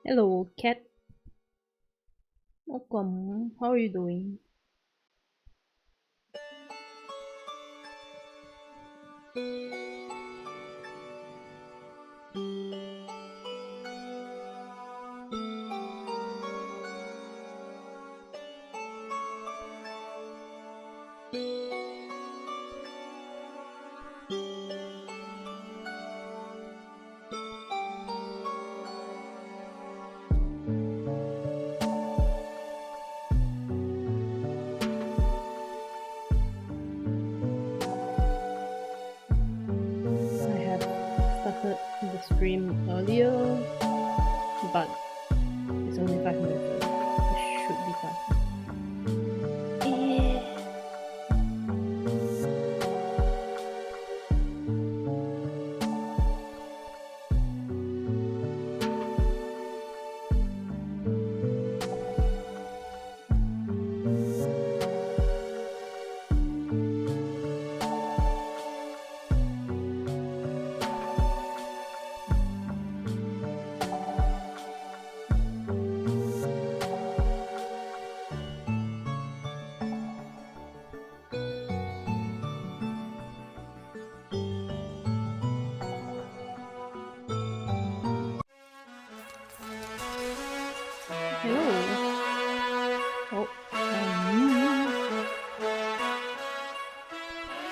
Hello, cat. Welcome. How are you doing? The stream earlier, but it's only 5 minutes. It should be fine.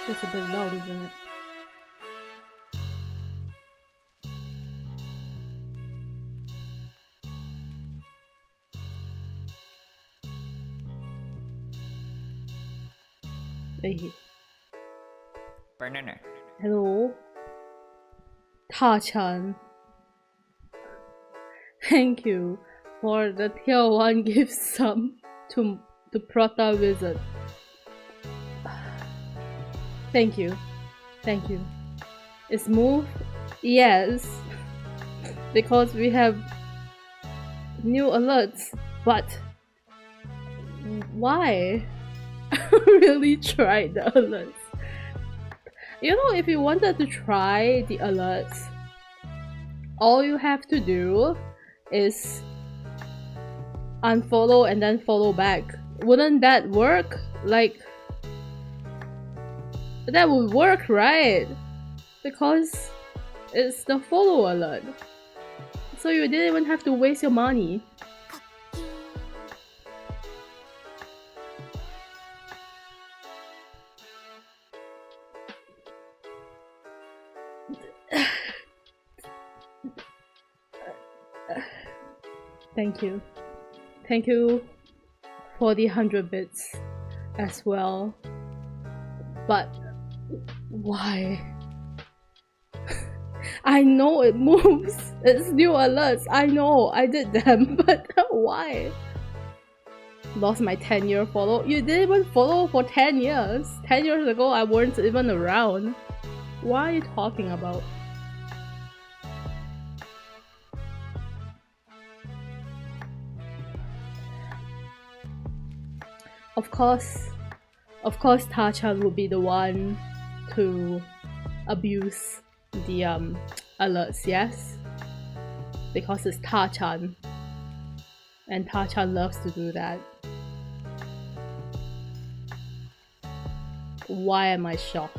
It's a bit loud, isn't it? Hey. Banana. Hello. Ta-chan. Thank you for the tier 1 gift sub to the Prota Wizard. Thank you. Thank you. It's smooth? Yes. Because we have new alerts But why? I really tried the alerts. You know, if you wanted to try the alerts, all you have to do is unfollow and then follow back. Wouldn't that work? Like, that would work, right? Because it's the follow alert. So you didn't even have to waste your money. Thank you. Thank you for the 100 bits as well. But why? I know it moves. It's new alerts. I know. I did them. But why? Lost my 10-year follow. You didn't even follow for 10 years. 10 years ago, I weren't even around. What are you talking about? Of course, Ta-chan would be the one to abuse the alerts, yes? Because it's Ta-chan. And Ta-chan loves to do that. Why am I shocked?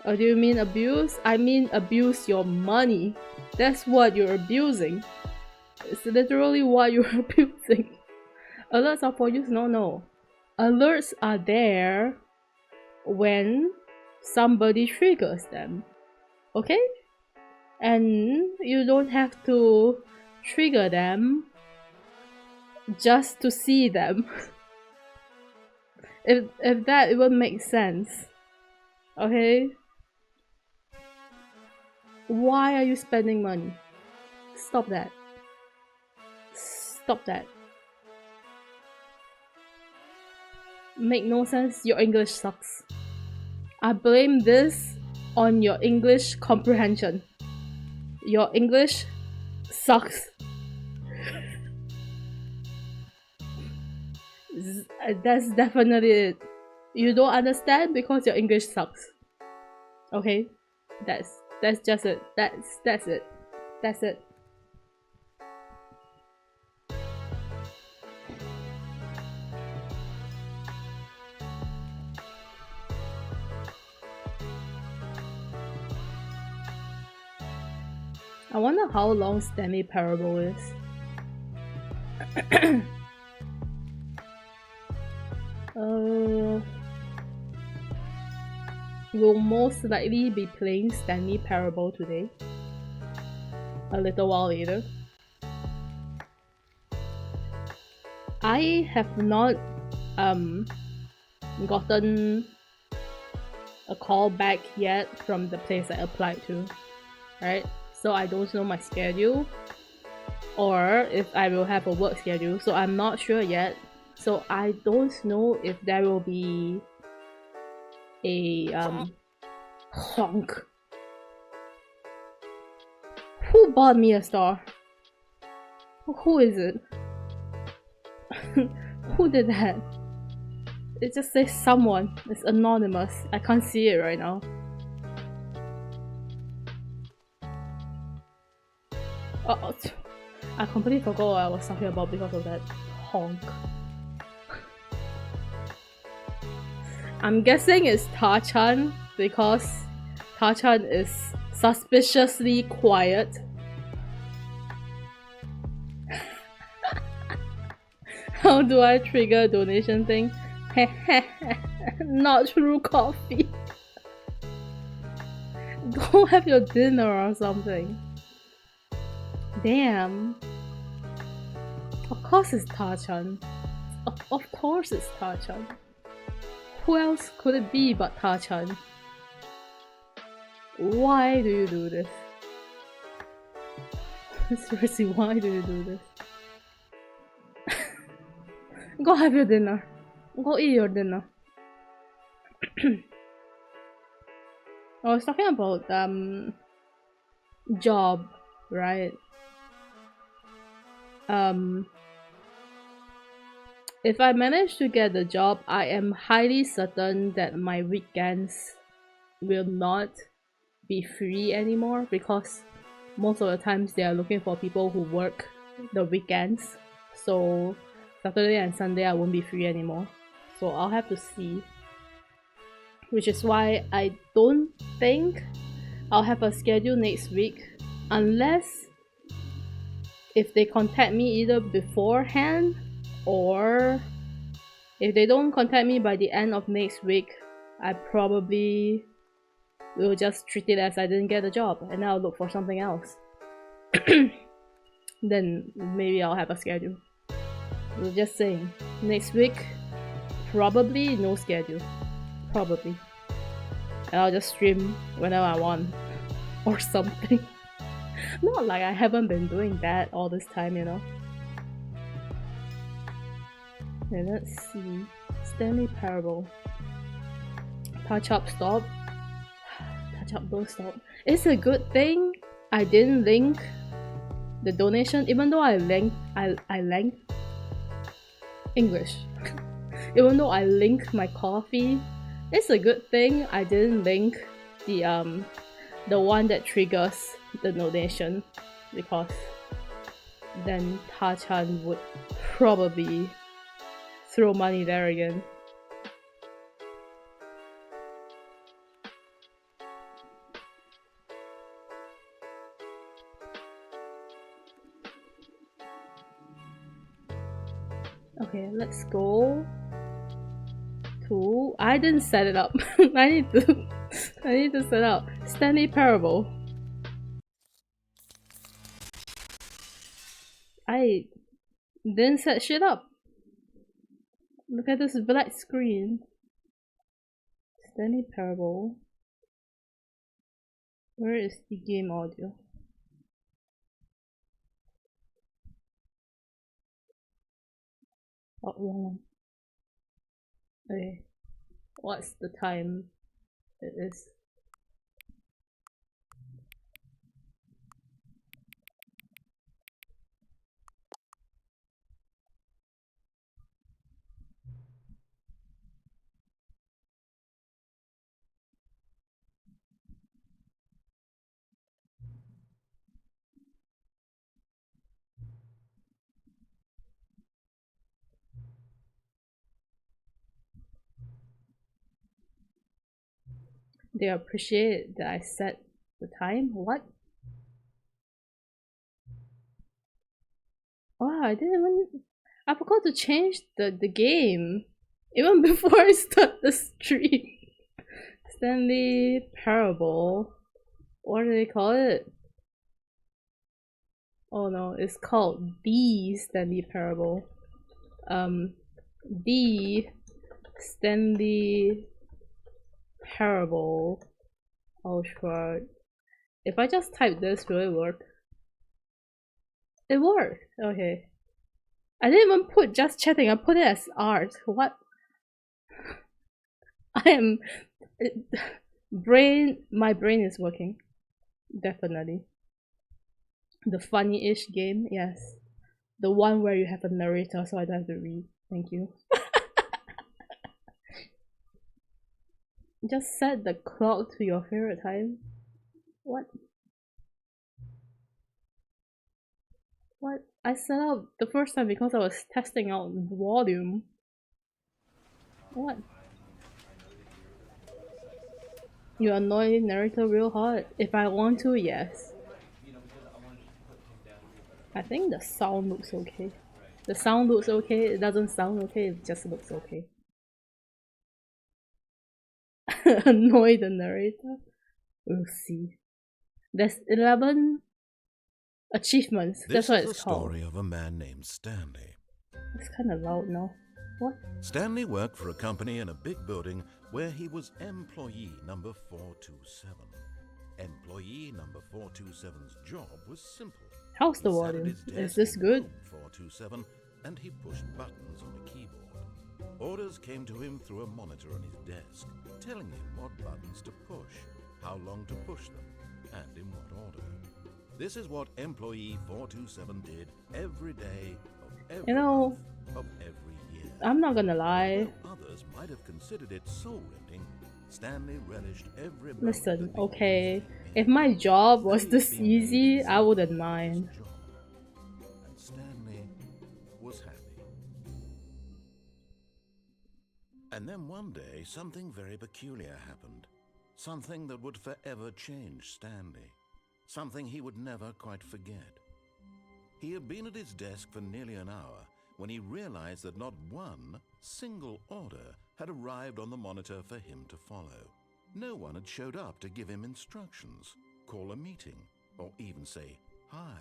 Or do you mean abuse? I mean abuse your money. That's what you're abusing. It's literally what you're abusing. Alerts are for use? No. Alerts are there when somebody triggers them. Okay? And you don't have to trigger them just to see them. if that even makes sense. Okay? Why are you spending money? Stop that. Stop that. Make no sense. Your English sucks. I blame this on your English comprehension. Your English sucks. That's definitely it. You don't understand because your English sucks. Okay? That's just it. That's it. That's it. I wonder how long Stanley Parable is. We'll most likely be playing Stanley Parable today. A little while later. I have not gotten a call back yet from the place I applied to, right? So I don't know my schedule or if I will have a work schedule, so I'm not sure yet. So I don't know if there will be a honk. Who bought me a star? Who is it? Who did that? It just says someone. It's anonymous. I can't see it right now. Oh, I completely forgot what I was talking about because of that honk. I'm guessing it's Ta-chan because Ta-chan is suspiciously quiet. How do I trigger donation thing? Not through coffee. Go have your dinner or something. Damn. Of course it's Ta-chan. Of course it's Ta-chan. Who else could it be but Ta-chan? Why do you do this? Seriously, why do you do this? Go have your dinner. Go eat your dinner. I was talking about job right? If I manage to get the job, I am highly certain that my weekends will not be free anymore, because most of the times they are looking for people who work the weekends. So Saturday and Sunday I won't be free anymore. So I'll have to see. Which is why I don't think I'll have a schedule next week, unless if they contact me either beforehand, or if they don't contact me by the end of next week, I probably will just treat it as I didn't get a job and I'll look for something else. Then maybe I'll have a schedule. I'm just saying, next week, probably no schedule. Probably. And I'll just stream whenever I want. Or something. Not like I haven't been doing that all this time, you know. Okay, let's see. Stanley Parable. Touch up, stop. Touch up, don't stop. It's a good thing I didn't link the donation, even though I linked English. Even though I linked my coffee, it's a good thing I didn't link the one that triggers the donation, because then Ta-chan would probably throw money there again. Okay, let's go to... I didn't set it up. I need to set up Stanley Parable. I didn't set shit up. Look at this black screen. Stanley Parable. Where is the game audio? Oh, wrong one. Okay. What's the time it is? They appreciate that I set the time? What? Wow, I didn't even... I forgot to change the game. Even before I start the stream. Stanley Parable. What do they call it? Oh no, it's called the Stanley Parable. The Stanley Parable. Oh sure. If I just type this, will it work? It worked! Okay. I didn't even put just chatting, I put it as art. What? I am... my brain is working. Definitely. The funny-ish game, yes. The one where you have a narrator so I don't have to read. Thank you. Just set the clock to your favorite time. What? What? I set up the first time because I was testing out the volume. What? You annoy narrator real hard? If I want to, yes. I think the sound looks okay. The sound looks okay, it doesn't sound okay, it just looks okay. Annoy the narrator? We'll see. There's 11 achievements, that's what it's called. This is the story of a man named Stanley. It's kind of loud now. What? Stanley worked for a company in a big building where he was employee number 427. Employee number 427's job was simple. How's the volume? Is this good? 427, and he pushed buttons on a keyboard. Orders came to him through a monitor on his desk, telling him what buttons to push, how long to push them, and in what order. This is what employee 427 did every day of every You know, month of every year. I'm not gonna lie. Although others might have considered it soul-rending, Stanley relished every moment Listen, that the okay, easy if made. my job was They this had been made easy, I wouldn't exactly for this mind. job. And Stanley was happy. And then one day, something very peculiar happened. Something that would forever change Stanley. Something he would never quite forget. He had been at his desk for nearly an hour when he realized that not one single order had arrived on the monitor for him to follow. No one had showed up to give him instructions, call a meeting, or even say hi.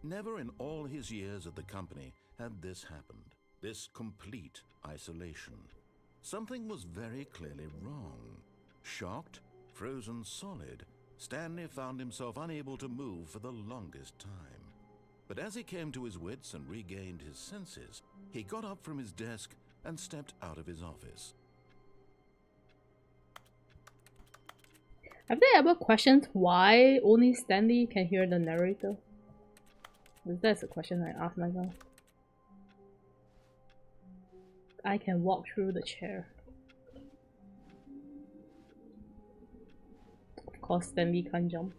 Never in all his years at the company had this happened, this complete isolation. Something was very clearly wrong. Shocked, frozen solid, Stanley found himself unable to move for the longest time. But as he came to his wits and regained his senses, he got up from his desk and stepped out of his office. Have they ever questioned why only Stanley can hear the narrator? That's a question I ask myself. I can walk through the chair. Of course, Stanley can't jump.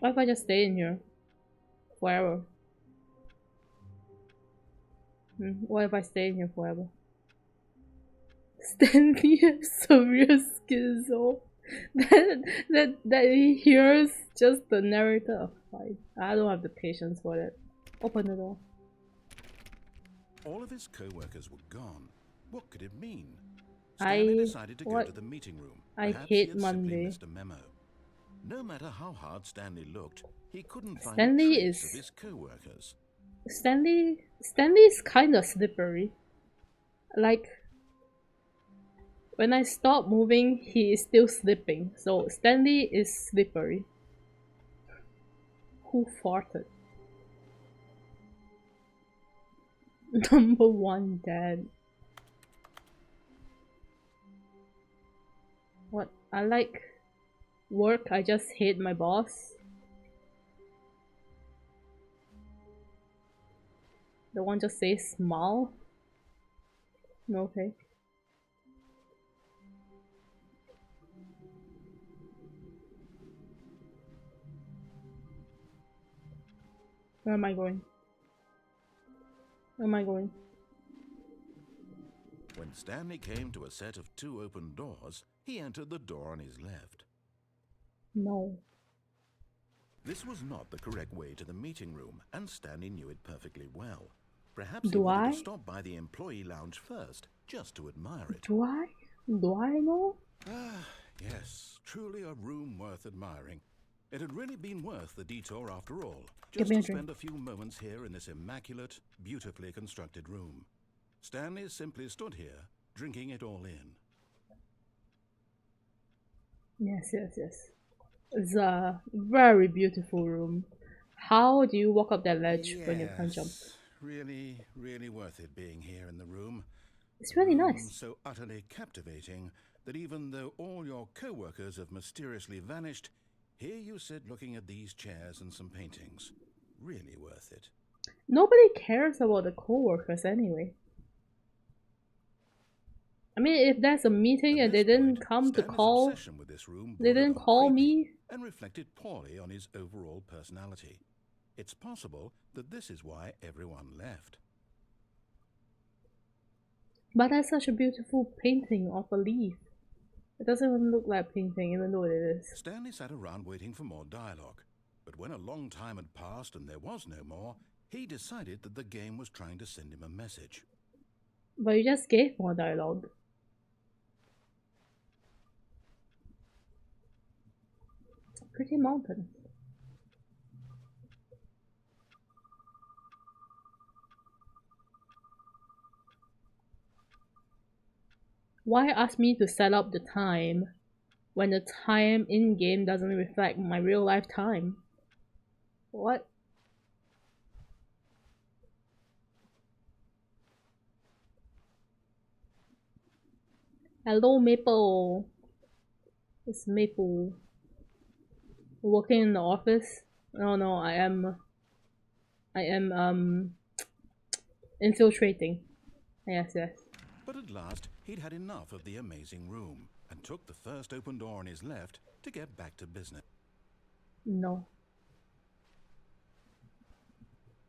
What if I just stay in here? Forever. What if I stay in here forever? Stanley has severe schizo. that he hears just the narrator of fight. I don't have the patience for that. Open the door. All of his co-workers were gone. What could it mean? Stanley decided to go to the meeting room. I Perhaps hate he had simply Monday. missed a memo. No matter how hard Stanley looked, he couldn't find Stanley a trace is of his co-workers. Stanley's kind of slippery. Like, when I stop moving, he is still slipping. So Stanley is slippery. Who farted? Number one, Dad. What? I like work, I just hate my boss. The one just says smile. Okay. Where am I going? Where am I going? When Stanley came to a set of 2 open doors, he entered the door on his left. No. This was not the correct way to the meeting room, and Stanley knew it perfectly well. Perhaps he Do wanted I? to stop by the employee lounge first, just to admire it. Do I? Do I know? Ah, yes, truly a room worth admiring. It had really been worth the detour after all, just to spend a few moments here in this immaculate, beautifully constructed room. Stanley simply stood here, drinking it all in. Yes, yes, yes. It's a very beautiful room. How do you walk up that ledge when you can't jump? Really, really worth it being here in the room. It's really room nice. So utterly captivating that even though all your co-workers have mysteriously vanished, here you sit looking at these chairs and some paintings. Really worth it. Nobody cares about the co-workers anyway. I mean, if there's a meeting and they didn't come to call, they didn't call me. And reflected poorly on his overall personality. It's possible that this is why everyone left. But that's such a beautiful painting of a leaf. It doesn't even look like a painting, even though it is. Stanley sat around waiting for more dialogue. But when a long time had passed and there was no more, he decided that the game was trying to send him a message. But you just gave more dialogue. Pretty mountain. Why ask me to set up the time when the time in-game doesn't reflect my real life time? What? Hello, Maple. It's Maple. Working in the office? Oh no, I am infiltrating. Yes, yes. But at last, he'd had enough of the amazing room and took the first open door on his left to get back to business. No.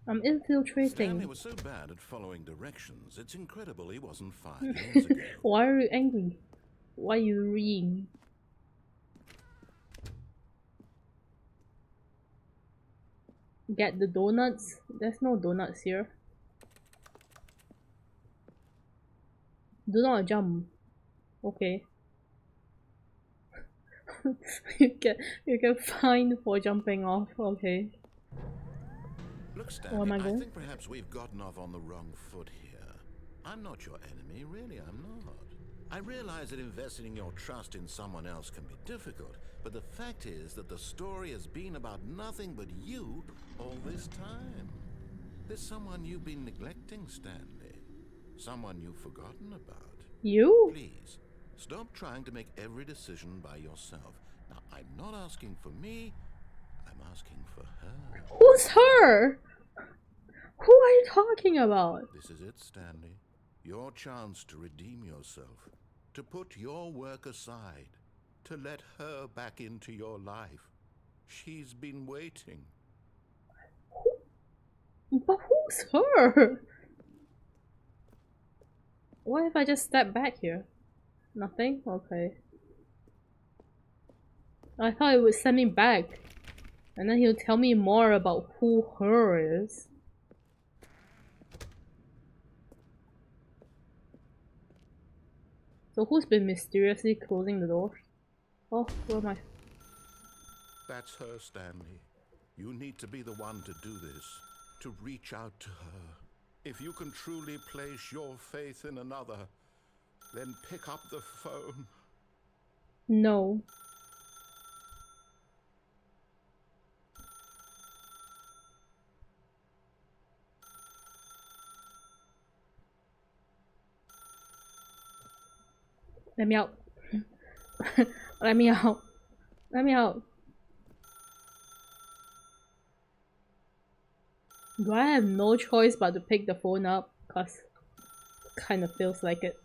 I'm infiltrating. Stanley was so bad at following directions, it's incredible he wasn't fired years ago. Why are you angry? Why are you reading? Get the donuts? There's no donuts here. Do not jump. Okay. you get fined for jumping off. Okay. Look, Where am Stanley, I I going? think perhaps we've gotten off on the wrong foot here. I'm not your enemy, really, I'm not. I realize that investing your trust in someone else can be difficult, but the fact is that the story has been about nothing but you all this time. There's someone you've been neglecting, Stanley. Someone you've forgotten about. You? Please, stop trying to make every decision by yourself. Now, I'm not asking for me, I'm asking for her. Who's her? Who are you talking about? This is it, Stanley. Your chance to redeem yourself. To put your work aside. To let her back into your life. She's been waiting. But who's her? What if I just step back here? Nothing? Okay. I thought it would send me back. And then he'll tell me more about who her is. So who's been mysteriously closing the door? Oh, where am I? That's her, Stanley. You need to be the one to do this. To reach out to her. If you can truly place your faith in another, then pick up the phone. No. Let me out. Let me out. Let me out. Do I have no choice but to pick the phone up? Cause it kind of feels like it.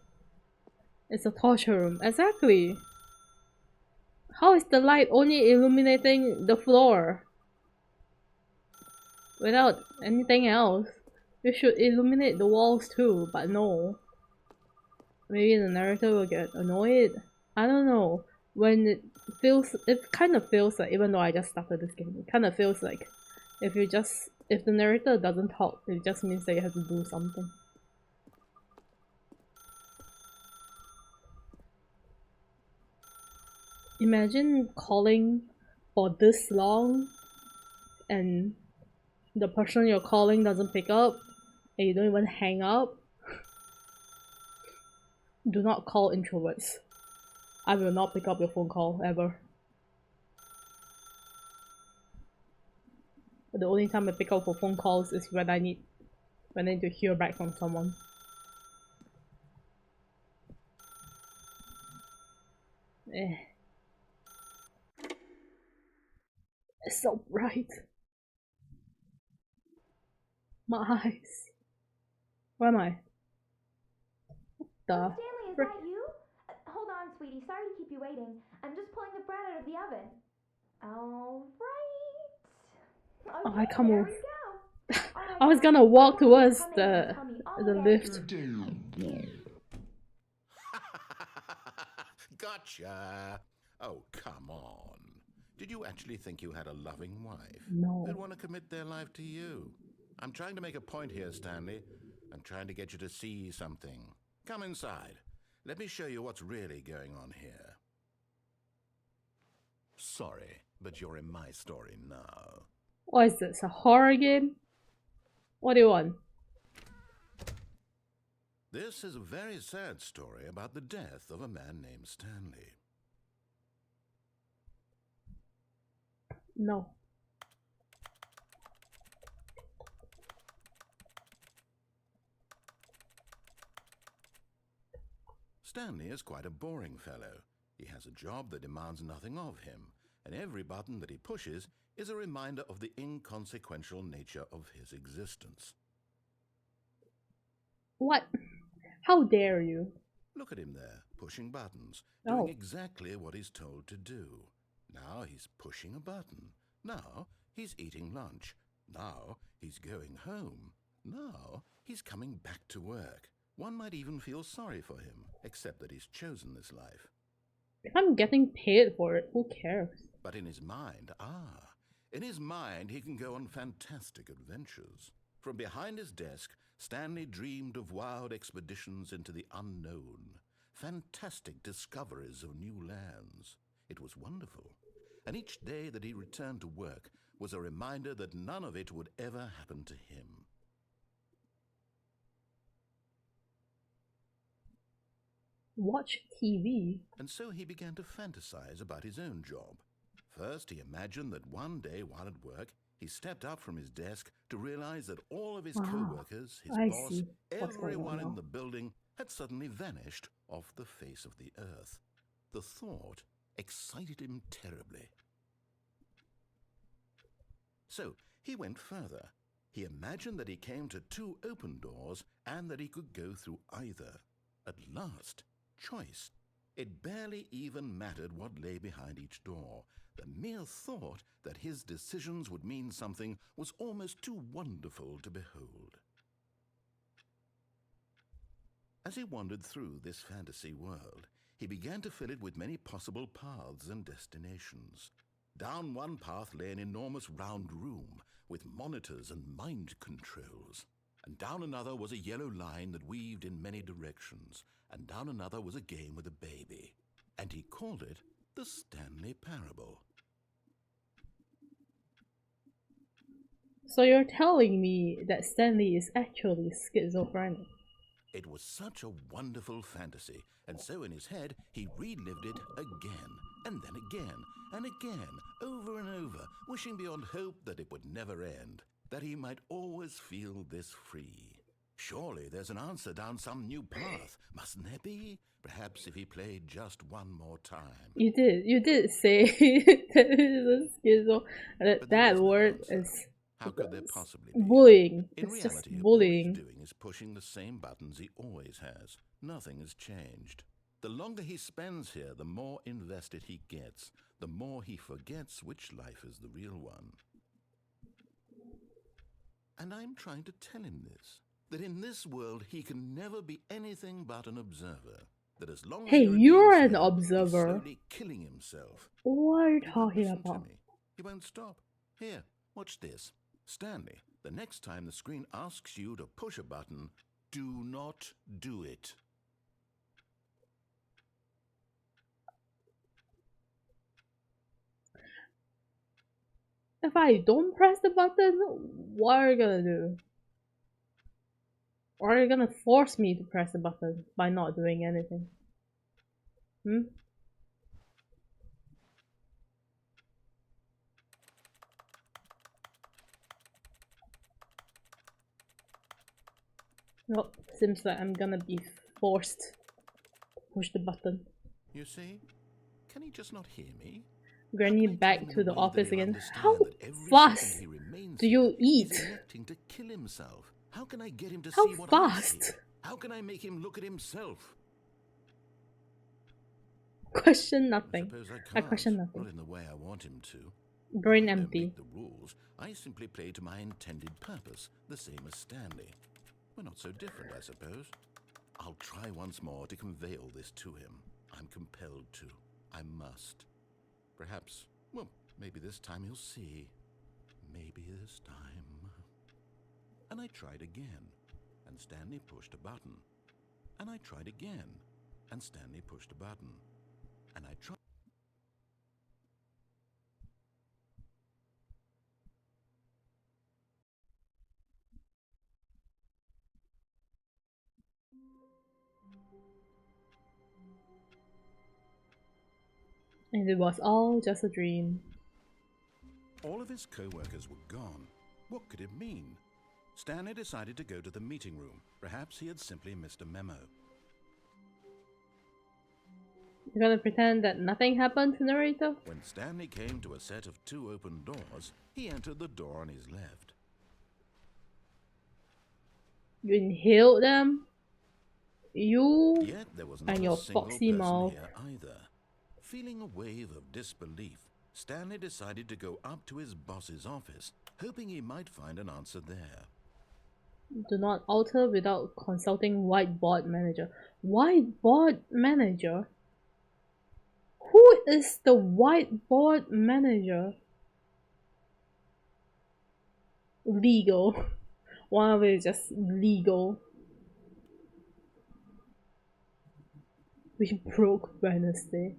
It's a torture room. Exactly. How is the light only illuminating the floor? Without anything else? You should illuminate the walls too, but no. Maybe the narrator will get annoyed? I don't know. When it kind of feels like, even though I just started this game, it kind of feels like if the narrator doesn't talk, it just means that you have to do something. Imagine calling for this long and the person you're calling doesn't pick up and you don't even hang up. Do not call introverts. I will not pick up your phone call ever. But the only time I pick up for phone calls is when I need to hear back from someone. It's so bright. My eyes. Where am I? Stanley, is that you? Hold on, sweetie. Sorry to keep you waiting. I'm just pulling the bread out of the oven. All right. Okay, I can't move. Right, I was gonna walk towards the lift. Gotcha! Oh, come on. Did you actually think you had a loving wife? No. Who'd want to commit their life to you? I'm trying to make a point here, Stanley. I'm trying to get you to see something. Come inside. Let me show you what's really going on here. Sorry, but you're in my story now. What is this? A horror game? What do you want? This is a very sad story about the death of a man named Stanley. No. Stanley is quite a boring fellow. He has a job that demands nothing of him, and every button that he pushes is a reminder of the inconsequential nature of his existence. What? How dare you? Look at him there, pushing buttons, Oh. doing exactly what he's told to do. Now he's pushing a button. Now he's eating lunch. Now he's going home. Now he's coming back to work. One might even feel sorry for him, except that he's chosen this life. If I'm getting paid for it, who cares? But in his mind, in his mind he can go on fantastic adventures. From behind his desk, Stanley dreamed of wild expeditions into the unknown, fantastic discoveries of new lands. It was wonderful, and each day that he returned to work was a reminder that none of it would ever happen to him. Watch TV. And so he began to fantasize about his own job. First, he imagined that one day while at work, he stepped up from his desk to realize that all of his co-workers, his boss, everyone in the building had suddenly vanished off the face of the earth. The thought excited him terribly. So he went further. He imagined that he came to 2 open doors and that he could go through either. At last, choice. It barely even mattered what lay behind each door. The mere thought that his decisions would mean something was almost too wonderful to behold. As he wandered through this fantasy world, he began to fill it with many possible paths and destinations. Down one path lay an enormous round room with monitors and mind controls. And down another was a yellow line that weaved in many directions. And down another was a game with a baby. And he called it the Stanley Parable. So you're telling me that Stanley is actually schizophrenic? It was such a wonderful fantasy, and so in his head he relived it again, and then again, and again, over and over, wishing beyond hope that it would never end, that he might always feel this free. Surely there's an answer down some new path, mustn't there be? Perhaps if he played just one more time. You did say that it is a schizo. That word is How could there possibly be? bullying. In It's reality, just bullying. all he's doing is pushing the same buttons he always has. Nothing has changed. The longer he spends here, the more invested he gets, the more he forgets which life is the real one. And I'm trying to tell him this, that in this world he can never be anything but an observer. That as long as you're an here, observer. He's slowly killing himself. What are you He won't talking listen about? to me. He won't stop. Here, watch this. Stanley, the next time the screen asks you to push a button, do not do it. If I don't press the button, what are you gonna do? Or are you gonna force me to press the button by not doing anything? Well, seems like I'm gonna be forced to push the button. You see? Can he just not hear me? Granny How can I tell back him in to a the way that office he'll again. understand How that every fast second he remains do you here, eat? he's electing to kill himself? How can I get him to How see what I see? fast? How can I make him look at himself? Question I nothing. suppose I I can't. question nothing. Not in the way I want him to. Brain I don't empty. make the rules. I simply play to my intended purpose, the same as Stanley. We're not so different, I suppose. I'll try once more to convey all this to him. I'm compelled to. I must. Perhaps, well, maybe this time he'll see. Maybe this time. And I tried again, and Stanley pushed a button. And I tried again, and Stanley pushed a button. And I tried. And it was all just a dream. All of his co-workers were gone. What could it mean? Stanley decided to go to the meeting room. Perhaps he had simply missed a memo. You're gonna pretend that nothing happened, narrator? When Stanley came to a set of 2 open doors, he entered the door on his left. You inhaled them? You Yet there was not and a your single foxy person mouth. here either. Feeling a wave of disbelief, Stanley decided to go up to his boss's office, hoping he might find an answer there. Do not alter without consulting whiteboard manager. Whiteboard manager? Who is the whiteboard manager? Legal. One of it is just legal. We broke Wednesday.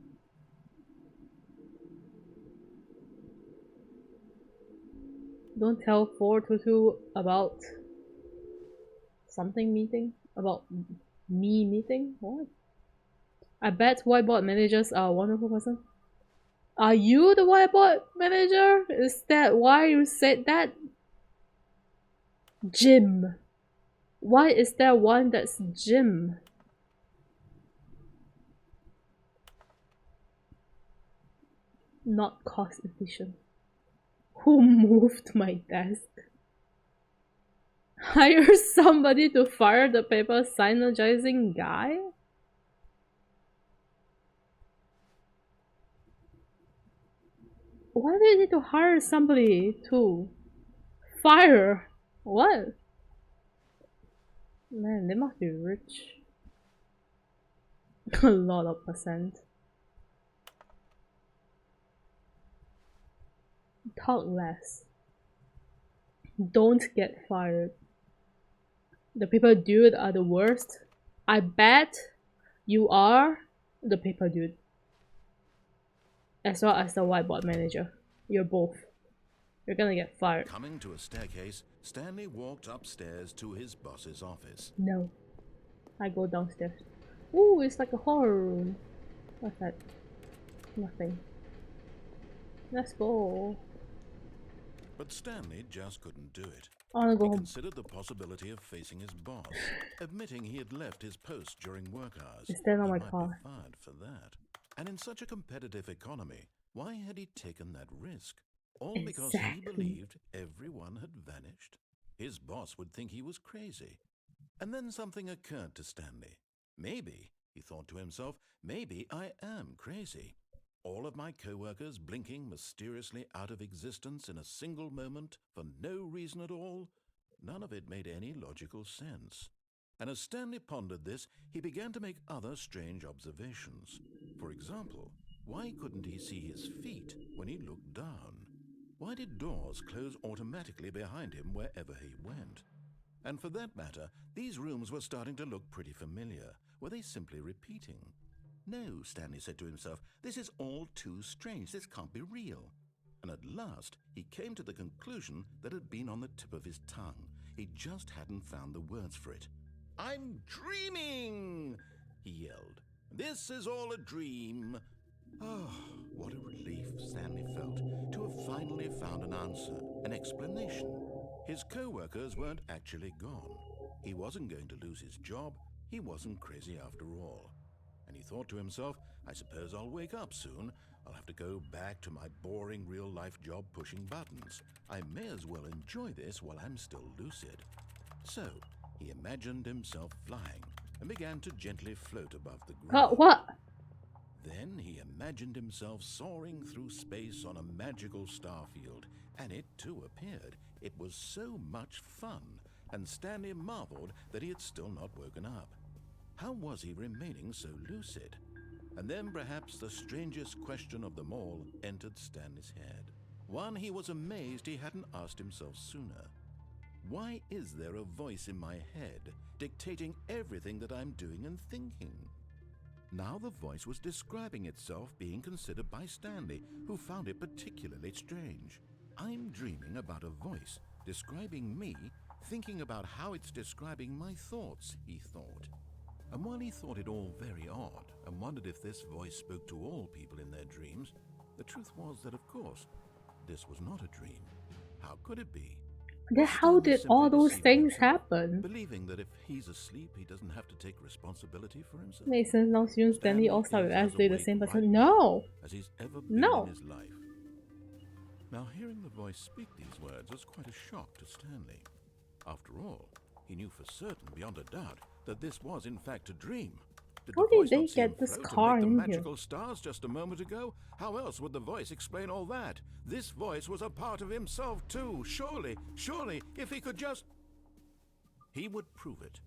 Don't tell 422 about something meeting? About me meeting? What? I bet whiteboard managers are a wonderful person. Are you the whiteboard manager? Is that why you said that? Jim. Why is there one that's Jim? Not cost efficient. Who moved my desk? Hire somebody to fire the paper synergizing guy? Why do you need to hire somebody to fire? What? Man, they must be rich. A lot of percent. Talk less. Don't get fired. The paper dude are the worst. I bet you are the paper dude. As well as the whiteboard manager. You're both. You're gonna get fired. Coming to a staircase, Stanley walked upstairs to his boss's office. No. I go downstairs. Ooh, it's like a horror room. What's that? Nothing. Let's go. But Stanley just couldn't do it. I wanna go He home. considered the possibility of facing his boss, admitting he had left his post during work hours. Is that on He my might car? be fired for that. And in such a competitive economy, why had he taken that risk? All because he Exactly. believed everyone had vanished? His boss would think he was crazy. And then something occurred to Stanley. Maybe, he thought to himself, maybe I am crazy. All of my co-workers blinking mysteriously out of existence in a single moment for no reason at all? None of it made any logical sense. And as Stanley pondered this, he began to make other strange observations. For example, why couldn't he see his feet when he looked down? Why did doors close automatically behind him wherever he went? And for that matter, these rooms were starting to look pretty familiar. Were they simply repeating? No, Stanley said to himself, this is all too strange. This can't be real. And at last, he came to the conclusion that had been on the tip of his tongue. He just hadn't found the words for it. I'm dreaming, he yelled. This is all a dream. Oh, what a relief Stanley felt to have finally found an answer, an explanation. His co-workers weren't actually gone. He wasn't going to lose his job. He wasn't crazy after all. And he thought to himself, I suppose I'll wake up soon. I'll have to go back to my boring real-life job pushing buttons. I may as well enjoy this while I'm still lucid. So, he imagined himself flying and began to gently float above the ground. What? Then he imagined himself soaring through space on a magical star field, and it too appeared. It was so much fun, and Stanley marveled that he had still not woken up. How was he remaining so lucid? And then perhaps the strangest question of them all entered Stanley's head. One he was amazed he hadn't asked himself sooner. Why is there a voice in my head dictating everything that I'm doing and thinking? Now the voice was describing itself being considered by Stanley, who found it particularly strange. I'm dreaming about a voice describing me, thinking about how it's describing my thoughts, he thought. And while he thought it all very odd and wondered if this voice spoke to all people in their dreams, the truth was that, of course, this was not a dream. How could it be? Then how Stanley did all simply those deceived things himself, happen? believing that if he's asleep, he doesn't have to take responsibility for himself. Makes sense now. Syun, Stanley, all start with is Ashley, the awake same right person. now No! as he's ever been No! in his life. Now, hearing the voice speak these words was quite a shock to Stanley. After all, he knew for certain, beyond a doubt, that this was in fact a dream. Did How the did voice they not see him get this float and car make the in here? magical stars just a moment ago? How else would the voice explain all that? This voice was a part of himself too. Surely, if he could just... He would prove it.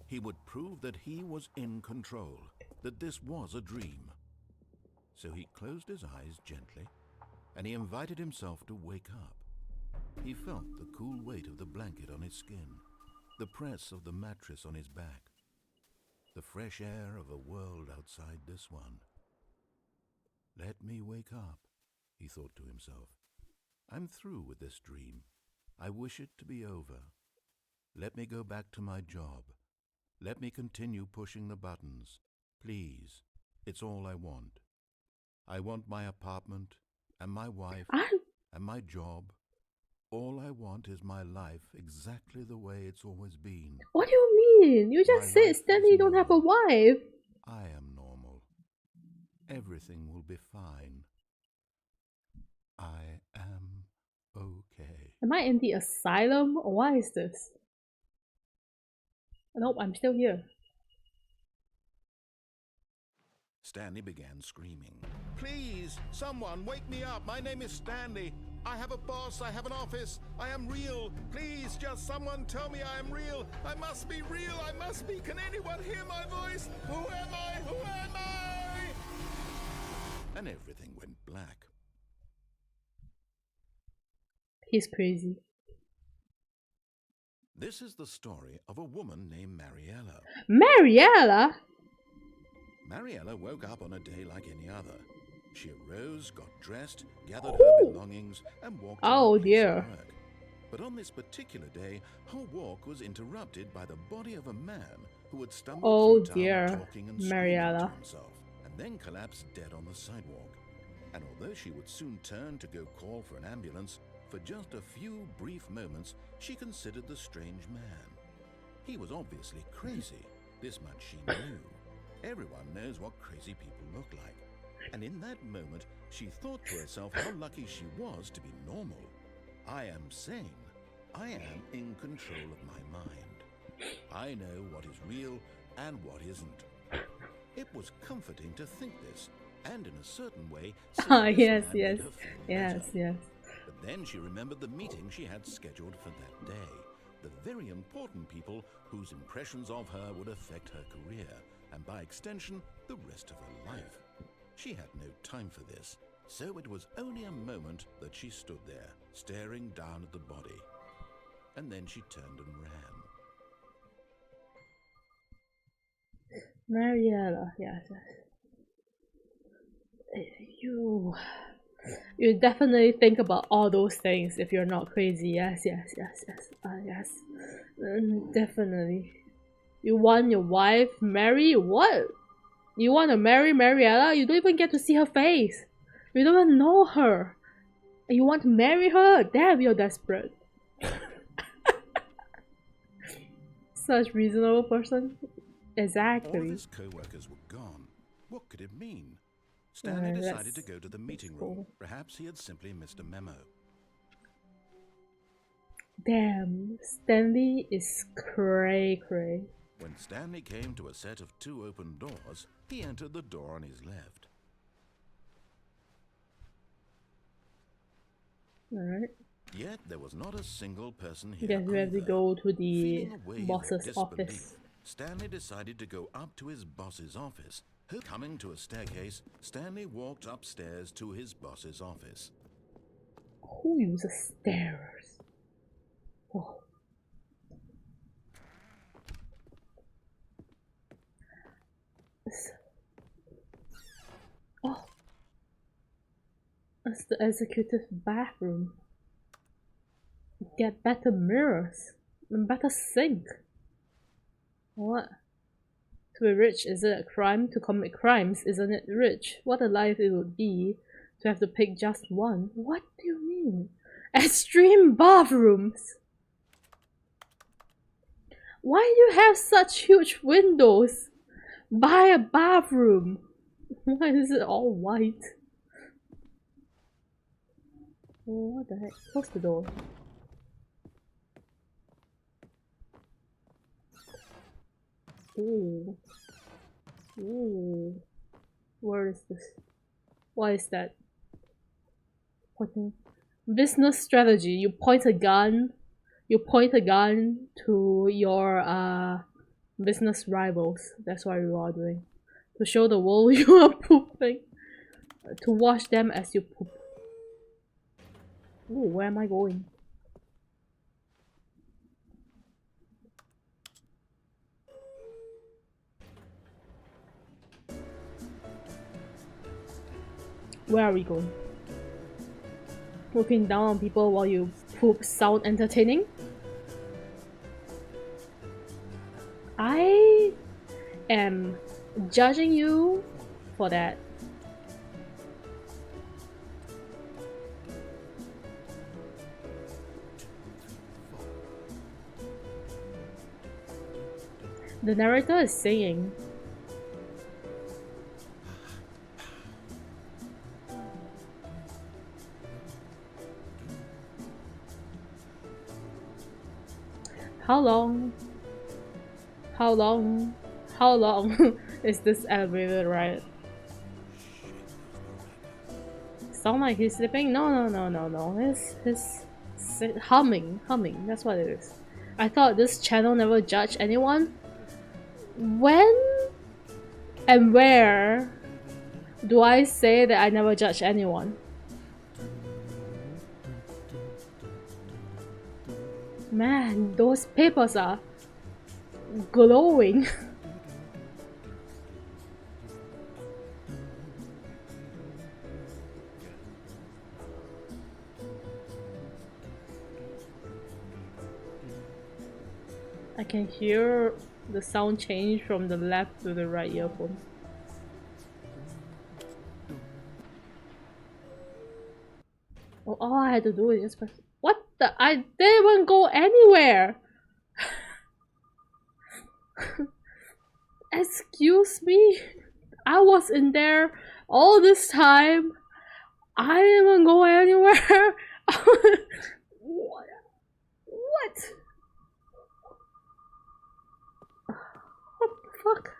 He would prove that he was in control, that this was a dream. So he closed his eyes gently, and he invited himself to wake up. He felt the cool weight of the blanket on his skin, the press of the mattress on his back, the fresh air of a world outside this one. Let me wake up, he thought to himself. I'm through with this dream. I wish it to be over. Let me go back to my job. Let me continue pushing the buttons. Please, it's all I want. I want my apartment, and my wife, and my job. All I want is my life exactly the way it's always been. What do you mean? You just said Stanley don't have a wife. I am normal. Everything will be fine. I am okay. Am I in the asylum? Or what is this? Nope, I'm still here. Stanley began screaming. Please, someone wake me up. My name is Stanley. I have a boss. I have an office. I am real. Please, just someone tell me I am real. I must be real. I must be. Can anyone hear my voice? Who am I? Who am I? And everything went black. He's crazy. This is the story of a woman named Mariella. Mariella? Mariella woke up on a day like any other. She arose, got dressed, gathered her belongings, and walked to her place of work. But on this particular day, her walk was interrupted by the body of a man who had stumbled through town talking and screaming to himself, and then collapsed dead on the sidewalk. And although she would soon turn to go call for an ambulance, for just a few brief moments, she considered the strange man. He was obviously crazy. This much she knew. Everyone knows what crazy people look like. And in that moment, she thought to herself how lucky she was to be normal. I am sane. I am in control of my mind. I know what is real and what isn't. It was comforting to think this, and in a certain way, yes. But then she remembered the meeting she had scheduled for that day. The very important people whose impressions of her would affect her career, and by extension, the rest of her life. She had no time for this, so it was only a moment that she stood there, staring down at the body. And then she turned and ran. Mariella, yes. You definitely think about all those things if you're not crazy. Yes. Definitely. You want your wife marry? What? You want to marry Mariella? You don't even get to see her face. You don't even know her. And you want to marry her? Damn, you're desperate. Such reasonable person. Exactly. All of his co-workers were gone. What could it mean? Stanley decided to go to the meeting room. Perhaps he had simply missed a memo. Damn, Stanley is cray. When Stanley came to a set of 2 open doors, he entered the door on his left. Alright. Yet there was not a single person here. Yes, we have to go to the boss's disbelief, office. Stanley decided to go up to his boss's office. Coming to a staircase, Stanley walked upstairs to his boss's office. Who uses stairs? Oh. Oh. That's the executive bathroom. Get better mirrors and better sink. What? To be rich, is it a crime? To commit crimes, isn't it rich? What a life it would be to have to pick just one. What do you mean? Extreme bathrooms! Why do you have such huge windows by a bathroom? Why is it all white? Oh, what the heck? Close the door. Ooh. Ooh. Where is this? What is that? Pointing. Business strategy. You point a gun. You point a gun to your business rivals. That's what you are doing. To show the world you are pooping. To watch them as you poop. Ooh, where am I going? Where are we going? Looking down on people while you poop sound entertaining? I am judging you for that. The narrator is singing. How long? How long? How long is this elevator ride? Sound like he's sleeping? No. He's humming. That's what it is. I thought this channel never judged anyone. When and where do I say that I never judge anyone? Man, those papers are glowing. I can hear the sound change from the left to the right earphone. Oh, all I had to do is just press. What the? I didn't even go anywhere! Excuse me? I was in there all this time. I didn't even go anywhere. What? What the fuck?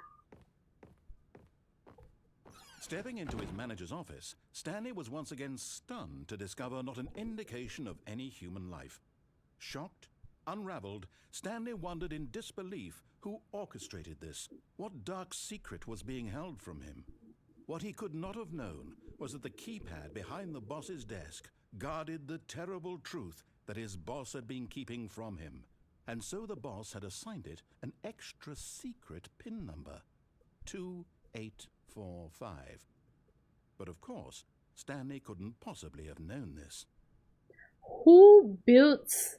Stepping into his manager's office, Stanley was once again stunned to discover not an indication of any human life. Shocked, unraveled, Stanley wondered in disbelief who orchestrated this. What dark secret was being held from him? What he could not have known was that the keypad behind the boss's desk guarded the terrible truth that his boss had been keeping from him. And so the boss had assigned it an extra secret PIN number. 2845. But of course, Stanley couldn't possibly have known this. Who builds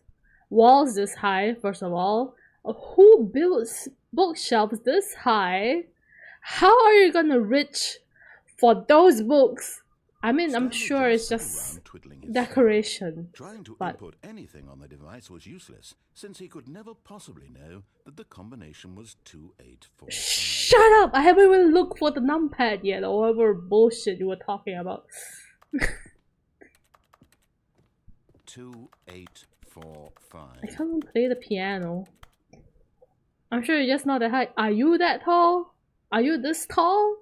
walls this high, first of all? Who builds bookshelves this high? How are you gonna reach for those books? I mean, I'm sure it's just decoration. Trying to but input anything on the device was useless, since he could never possibly know that the combination was 2845. Shut up! I haven't even looked for the numpad yet, or whatever bullshit you were talking about. 2845. I can't even play the piano. I'm sure you're just not that high. Are you that tall? Are you this tall?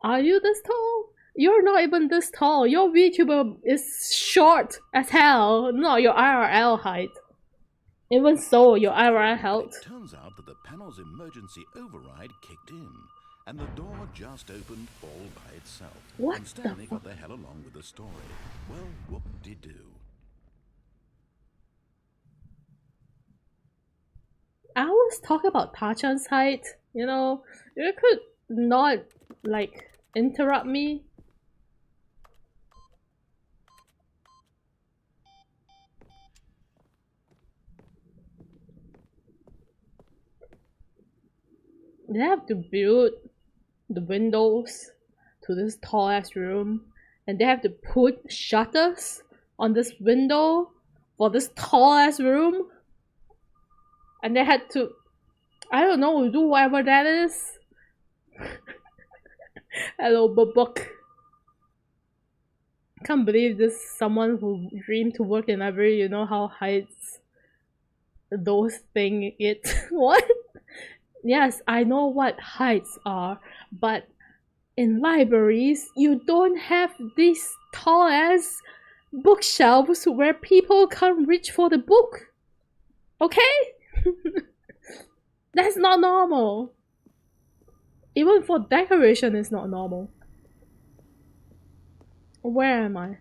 Are you this tall? You're not even this tall. Your VTuber is short as hell. Not your IRL height. Even so, your IRL height. It turns out that the panel's emergency override kicked in, and the door just opened all by itself. What and Stanley the got the hell along with the story. Well, whoop-de-doo. I was talking about Tachan's height. You know, you could not, like, interrupt me. They have to build the windows to this tall ass room, and they have to put shutters on this window for this tall ass room, and they had to I don't know, do whatever that is. Hello, book. Can't believe this is someone who dreamed to work in library, you know how heights those thing it. What? Yes, I know what heights are, but in libraries you don't have these tall ass bookshelves where people can't reach for the book. Okay? That's not normal. Even for decoration it's not normal. Where am I?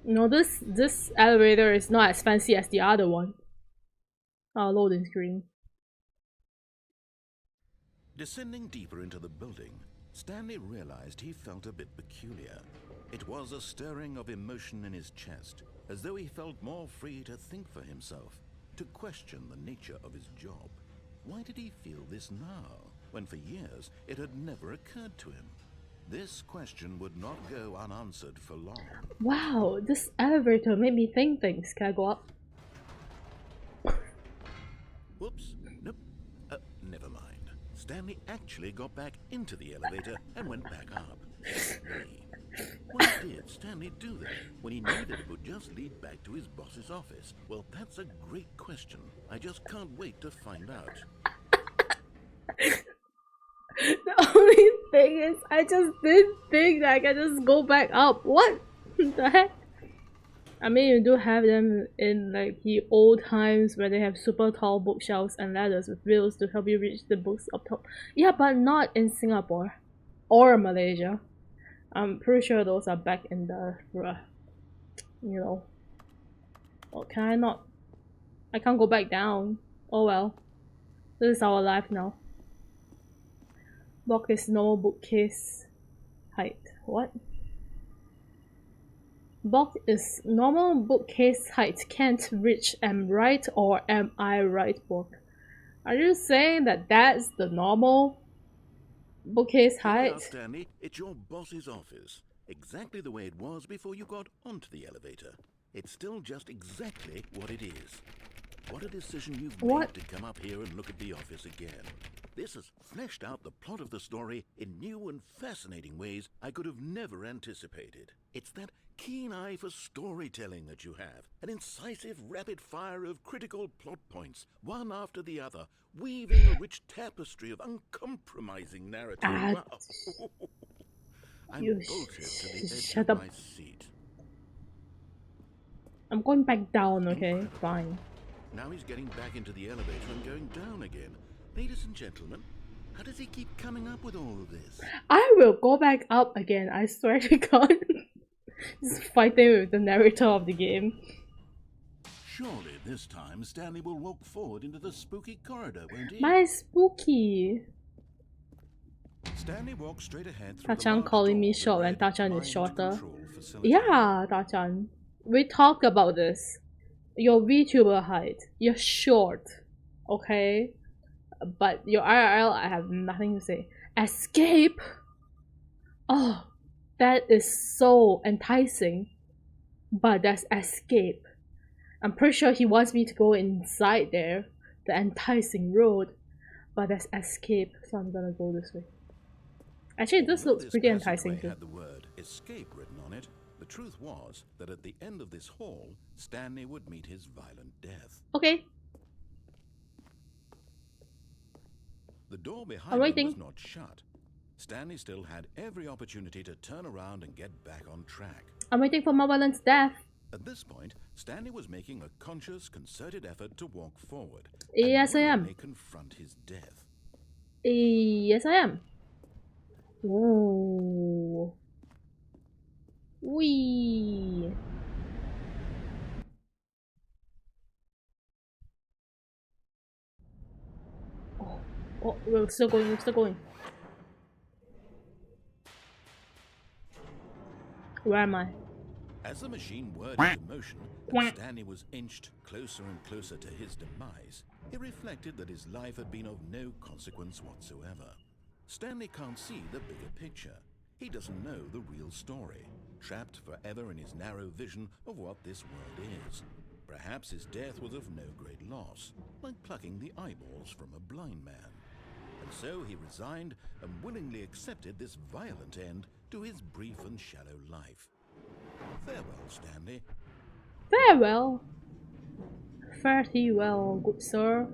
No, this elevator is not as fancy as the other one. Oh, loading screen. Descending deeper into the building, Stanley realized he felt a bit peculiar. It was a stirring of emotion in his chest, as though he felt more free to think for himself, to question the nature of his job. Why did he feel this now, when for years it had never occurred to him? This question would not go unanswered for long. Wow, this elevator made me think things. Can I go up? Whoops, nope, never mind. Stanley actually got back into the elevator and went back up. Why did Stanley do that when he knew that it would just lead back to his boss's office? Well, that's a great question. I just can't wait to find out. The only thing is, I just didn't think that I can just go back up. What the heck? I mean, you do have them in like the old times where they have super tall bookshelves and ladders with wheels to help you reach the books up top. Yeah, but not in Singapore or Malaysia. I'm pretty sure those are back in the, you know. Oh, can I not? I can't go back down. Oh well. This is our life now. Book is normal bookcase height. What? Box is normal bookcase height. Can't reach. Am right or am I right, book? Are you saying that that's the normal bookcase height? Stanley, it's your boss's office. Exactly the way it was before you got onto the elevator. It's still just exactly what it is. What a decision you've made to come up here and look at the office again. This has fleshed out the plot of the story in new and fascinating ways I could have never anticipated. It's that keen eye for storytelling that you have, an incisive rapid fire of critical plot points, one after the other, weaving a rich tapestry of uncompromising narrative. Wow. I'm bolted to the edge of my seat. I'm going back down, okay? Fine. Now he's getting back into the elevator and going down again. Ladies and gentlemen, how does he keep coming up with all of this? I will go back up again, I swear to God. Just fighting with the narrator of the game. Surely this time Stanley will walk forward into the spooky corridor, won't he? My spooky. Stanley walks straight ahead through Ta-chan calling me short when Ta-chan is shorter. Yeah, Ta-chan. We talked about this. Your VTuber height. You're short. Okay? But your IRL, I have nothing to say. Escape? Oh, that is so enticing. But that's escape. I'm pretty sure he wants me to go inside there. The enticing road. But that's escape. So I'm gonna go this way. Actually, this looks pretty enticing too. Had the word escape written on it. The truth was that at the end of this hall, Stanley would meet his violent death. Okay. The door behind him was not shut. Stanley still had every opportunity to turn around and get back on track. I'm waiting for Marvelin's death. At this point, Stanley was making a conscious, concerted effort to walk forward. Yes, I am. Confront his death. Yes, I am. Ooh. Wee. Oh, we're still going, Where am I? As the machine whirred into motion, and Stanley was inched closer and closer to his demise, he reflected that his life had been of no consequence whatsoever. Stanley can't see the bigger picture. He doesn't know the real story. trapped forever in his narrow vision of what this world is. Perhaps his death was of no great loss, like plucking the eyeballs from a blind man. And so he resigned and willingly accepted this violent end to his brief and shallow life. Farewell, Stanley. Farewell. Fare thee well, good sir.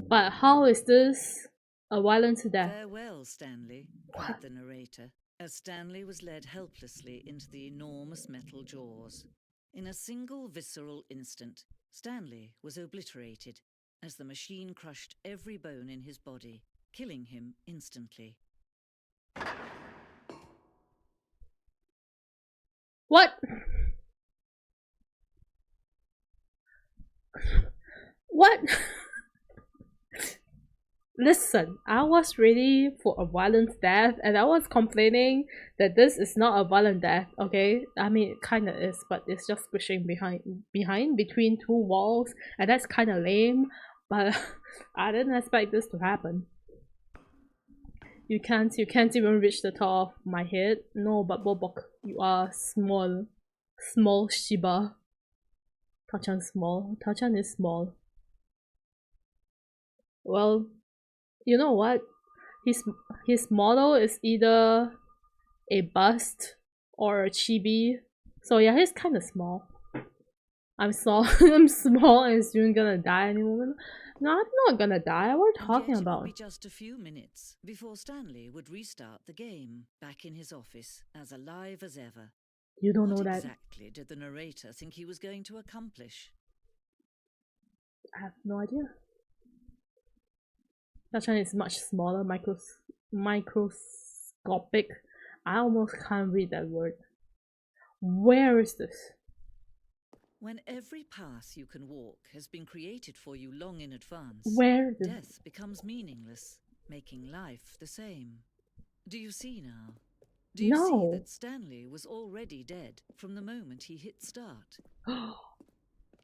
But how is this a violent death? Farewell, Stanley, cried the narrator, as Stanley was led helplessly into the enormous metal jaws. In a single visceral instant, Stanley was obliterated as the machine crushed every bone in his body, killing him instantly. What? What? Listen, I was ready for a violent death and I was complaining that this is not a violent death, okay? I mean, it kinda is, but it's just pushing between two walls and that's kinda lame, but I didn't expect this to happen. You can't even reach the top of my head. No, but Bobok, you are small. Small Shiba. Tachan small. Tachan is small. Well, you know what? His model is either a bust or a chibi. So yeah, he's kinda small. I'm small. I'm small and Syun gonna die any moment. No, I'm not gonna die. What are we talking about? It would be just a few minutes before Stanley would restart the game, back in his office, as alive as ever. You don't know What that. exactly did the narrator think he was going to accomplish? I have no idea. Tachan is much smaller, microscopic. I almost can't read that word. Where is this? When every path you can walk has been created for you long in advance, Where is death becomes meaningless, making life the same. Do you see now? Do you see that Stanley was already dead from the moment he hit start?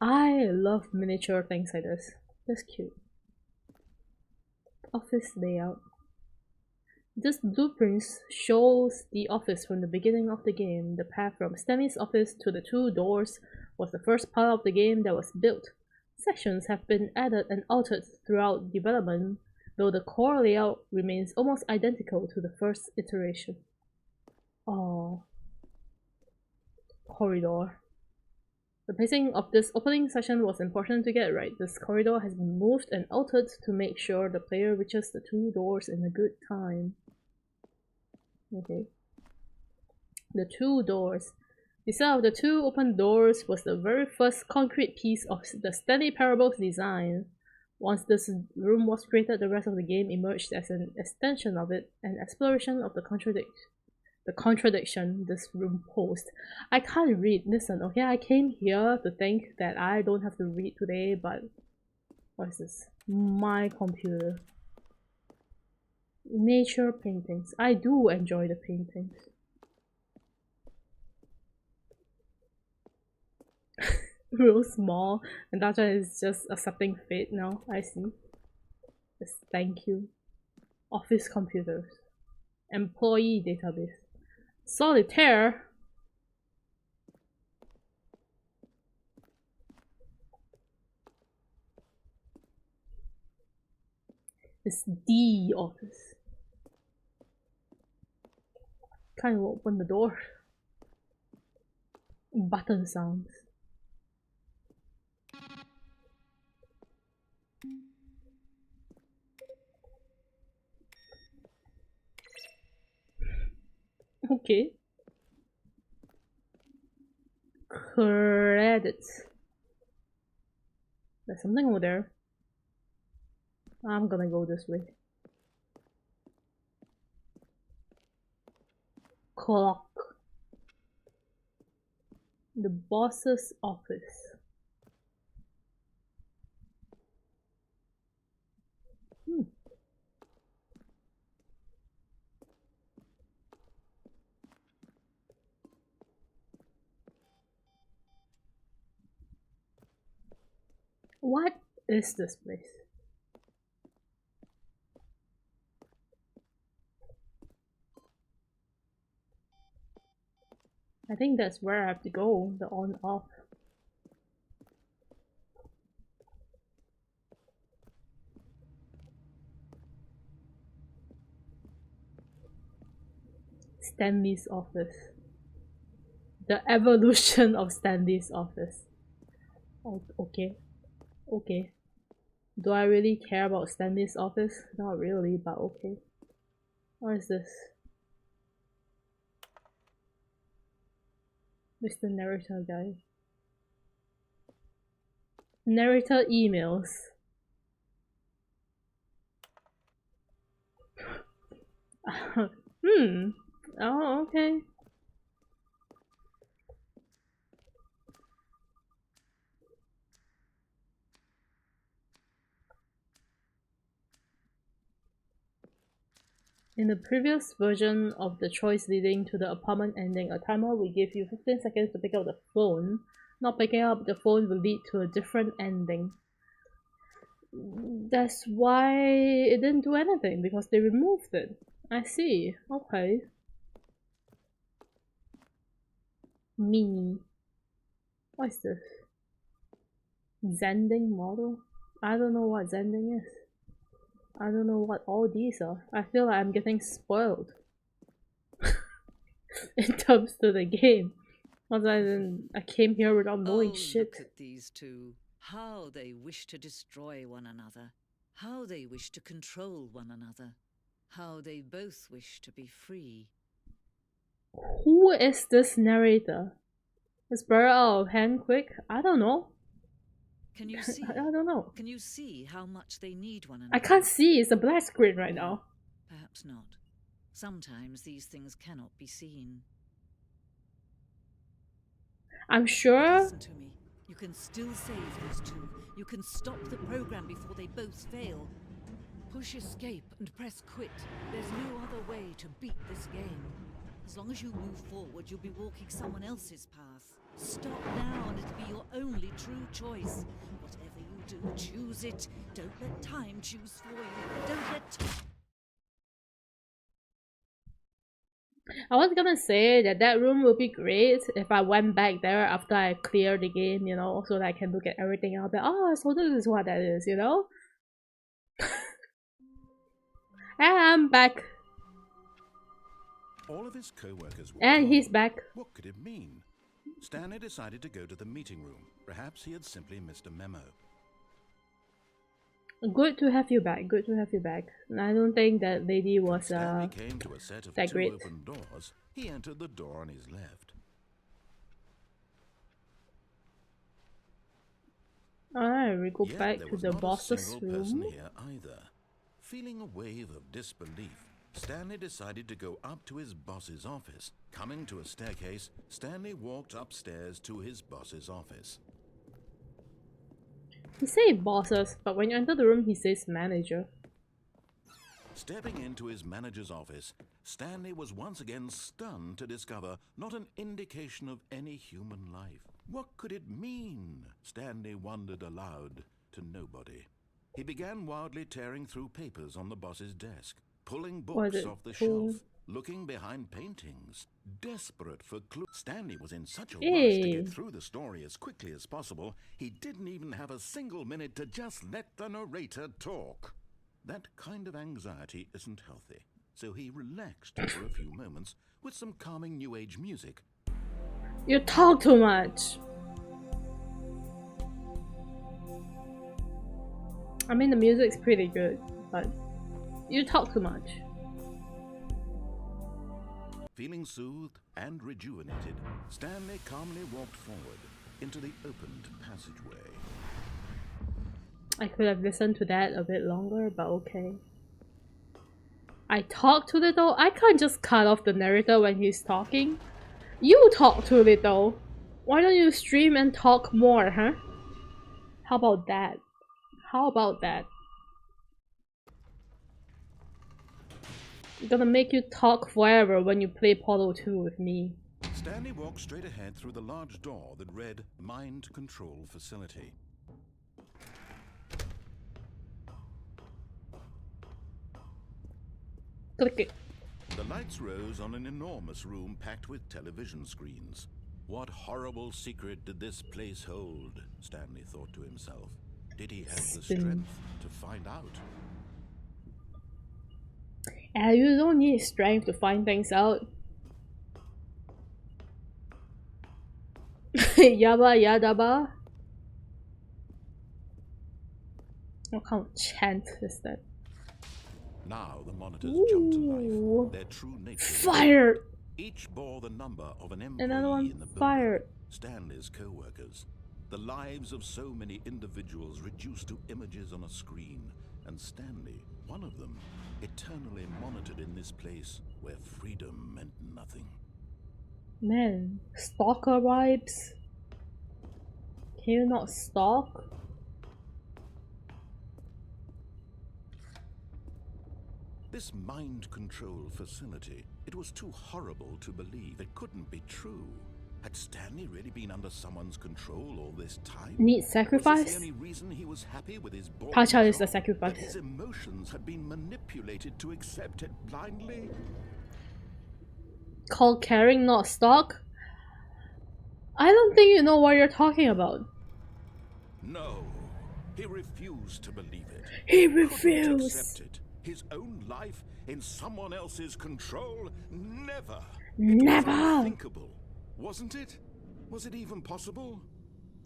I love miniature things like this. That's cute. Office layout. This blueprint shows the office from the beginning of the game. The path from Stanley's office to the two doors was the first part of the game that was built. Sections have been added and altered throughout development, though the core layout remains almost identical to the first iteration. Oh, corridor. The pacing of this opening session was important to get right. This corridor has been moved and altered to make sure the player reaches the two doors in a good time. Okay. The two doors. The set of the two open doors was the very first concrete piece of the Stanley Parable's design. Once this room was created, the rest of the game emerged as an extension of it, an exploration of the contradiction this room posed. I can't read. Listen, okay, I came here to think that I don't have to read today, but what is this? My computer. Nature paintings. I do enjoy the paintings. Real small, and Dacha is just accepting fate now. I see. Yes, thank you. Office computers. Employee database. Solitaire. It's the office. Can't even open the door. Button sounds. Okay. Credits. There's something over there. I'm gonna go this way. Clock. The boss's office. What is this place? I think that's where I have to go, the on off. Stanley's office. The evolution of Stanley's office. Oh, okay. Okay. Do I really care about Stanley's office? Not really, but okay. What is this? Mr. Narrator guy. Narrator emails. Oh, okay. In the previous version of the choice leading to the apartment ending, a timer will give you 15 seconds to pick up the phone. Not picking up the phone will lead to a different ending. That's why it didn't do anything, because they removed it. I see. Okay. Mini. What is this? Zending model? I don't know what Zending is. I don't know what all these are. I feel like I'm getting spoiled in terms of the game. I came here without knowing shit. Look at these two. How they wish to destroy one another. How they wish to control one another. How they both wish to be free. Who is this narrator? Is Barrett out of hand quick? I don't know. Can you see? I don't know. Can you see how much they need one another? I can't see. It's a black screen right now. Perhaps not. Sometimes these things cannot be seen. I'm sure. Listen to me. You can still save these two. You can stop the program before they both fail. Push escape and press quit. There's no other way to beat this game. As long as you move forward, you'll be walking someone else's path. Stop now and it'll be your only true choice. Whatever you do, choose it. Don't let time choose for you. Don't let... I was gonna say that room would be great if I went back there after I clear the game, you know, so that I can look at everything and I'll be, oh, so this is what that is, you know? And I'm back. All of his co-workers were And calm. he's back. What could it mean? Stanley decided to go to the meeting room. Perhaps he had simply missed a memo. Good to have you back. Good to have you back. I don't think that lady was Stanley came to a set of that two great. open doors. He entered the door on his left. Alright, we go Yet back there to was the not a boss's single person room. here either. Feeling a wave of disbelief, Stanley decided to go up to his boss's office. Coming to a staircase, Stanley walked upstairs to his boss's office. He says bosses, but when you enter the room, he says manager. Stepping into his manager's office, Stanley was once again stunned to discover not an indication of any human life. What could it mean? Stanley wondered aloud to nobody. He began wildly tearing through papers on the boss's desk, pulling books off the shelf, looking behind paintings, desperate for clues. Stanley was in such a rush to get through the story as quickly as possible, he didn't even have a single minute to just let the narrator talk. That kind of anxiety isn't healthy, so he relaxed for a few moments with some calming New Age music. You talk too much. I mean, the music's pretty good, but you talk too much. Feeling soothed and rejuvenated, Stanley calmly walked forward into the opened passageway. I could have listened to that a bit longer, but okay. I talk too little? I can't just cut off the narrator when he's talking. You talk too little. Why don't you stream and talk more, huh? How about that? How about that? I'm gonna make you talk forever when you play Portal 2 with me. Stanley walked straight ahead through the large door that read Mind Control Facility. Click it. The lights rose on an enormous room packed with television screens. What horrible secret did this place hold? Stanley thought to himself. Did he have the strength to find out? And you don't need strength to find things out. Yaba yadaba. What kind of chant is that? Now the monitors jumped to life. Their true nature. Fired! Each bore the number of an employee Another one in the building. fired. Stanley's co-workers. The lives of so many individuals reduced to images on a screen. And Stanley, one of them, eternally monitored in this place where freedom meant nothing. Man, stalker vibes. Can you not stalk? This mind control facility, it was too horrible to believe. It couldn't be true. Had Stanley really been under someone's control all this time? Need sacrifice? Was this the only reason he was happy with his boring Pachan is job? the sacrifice. That his emotions had been manipulated to accept it blindly? Called caring, not stalk? I don't think you know what you're talking about. No, he refused to believe it. He Couldn't refused. accept it. His own life in someone else's control? Never. Never. It was unthinkable, wasn't it? Was it even possible?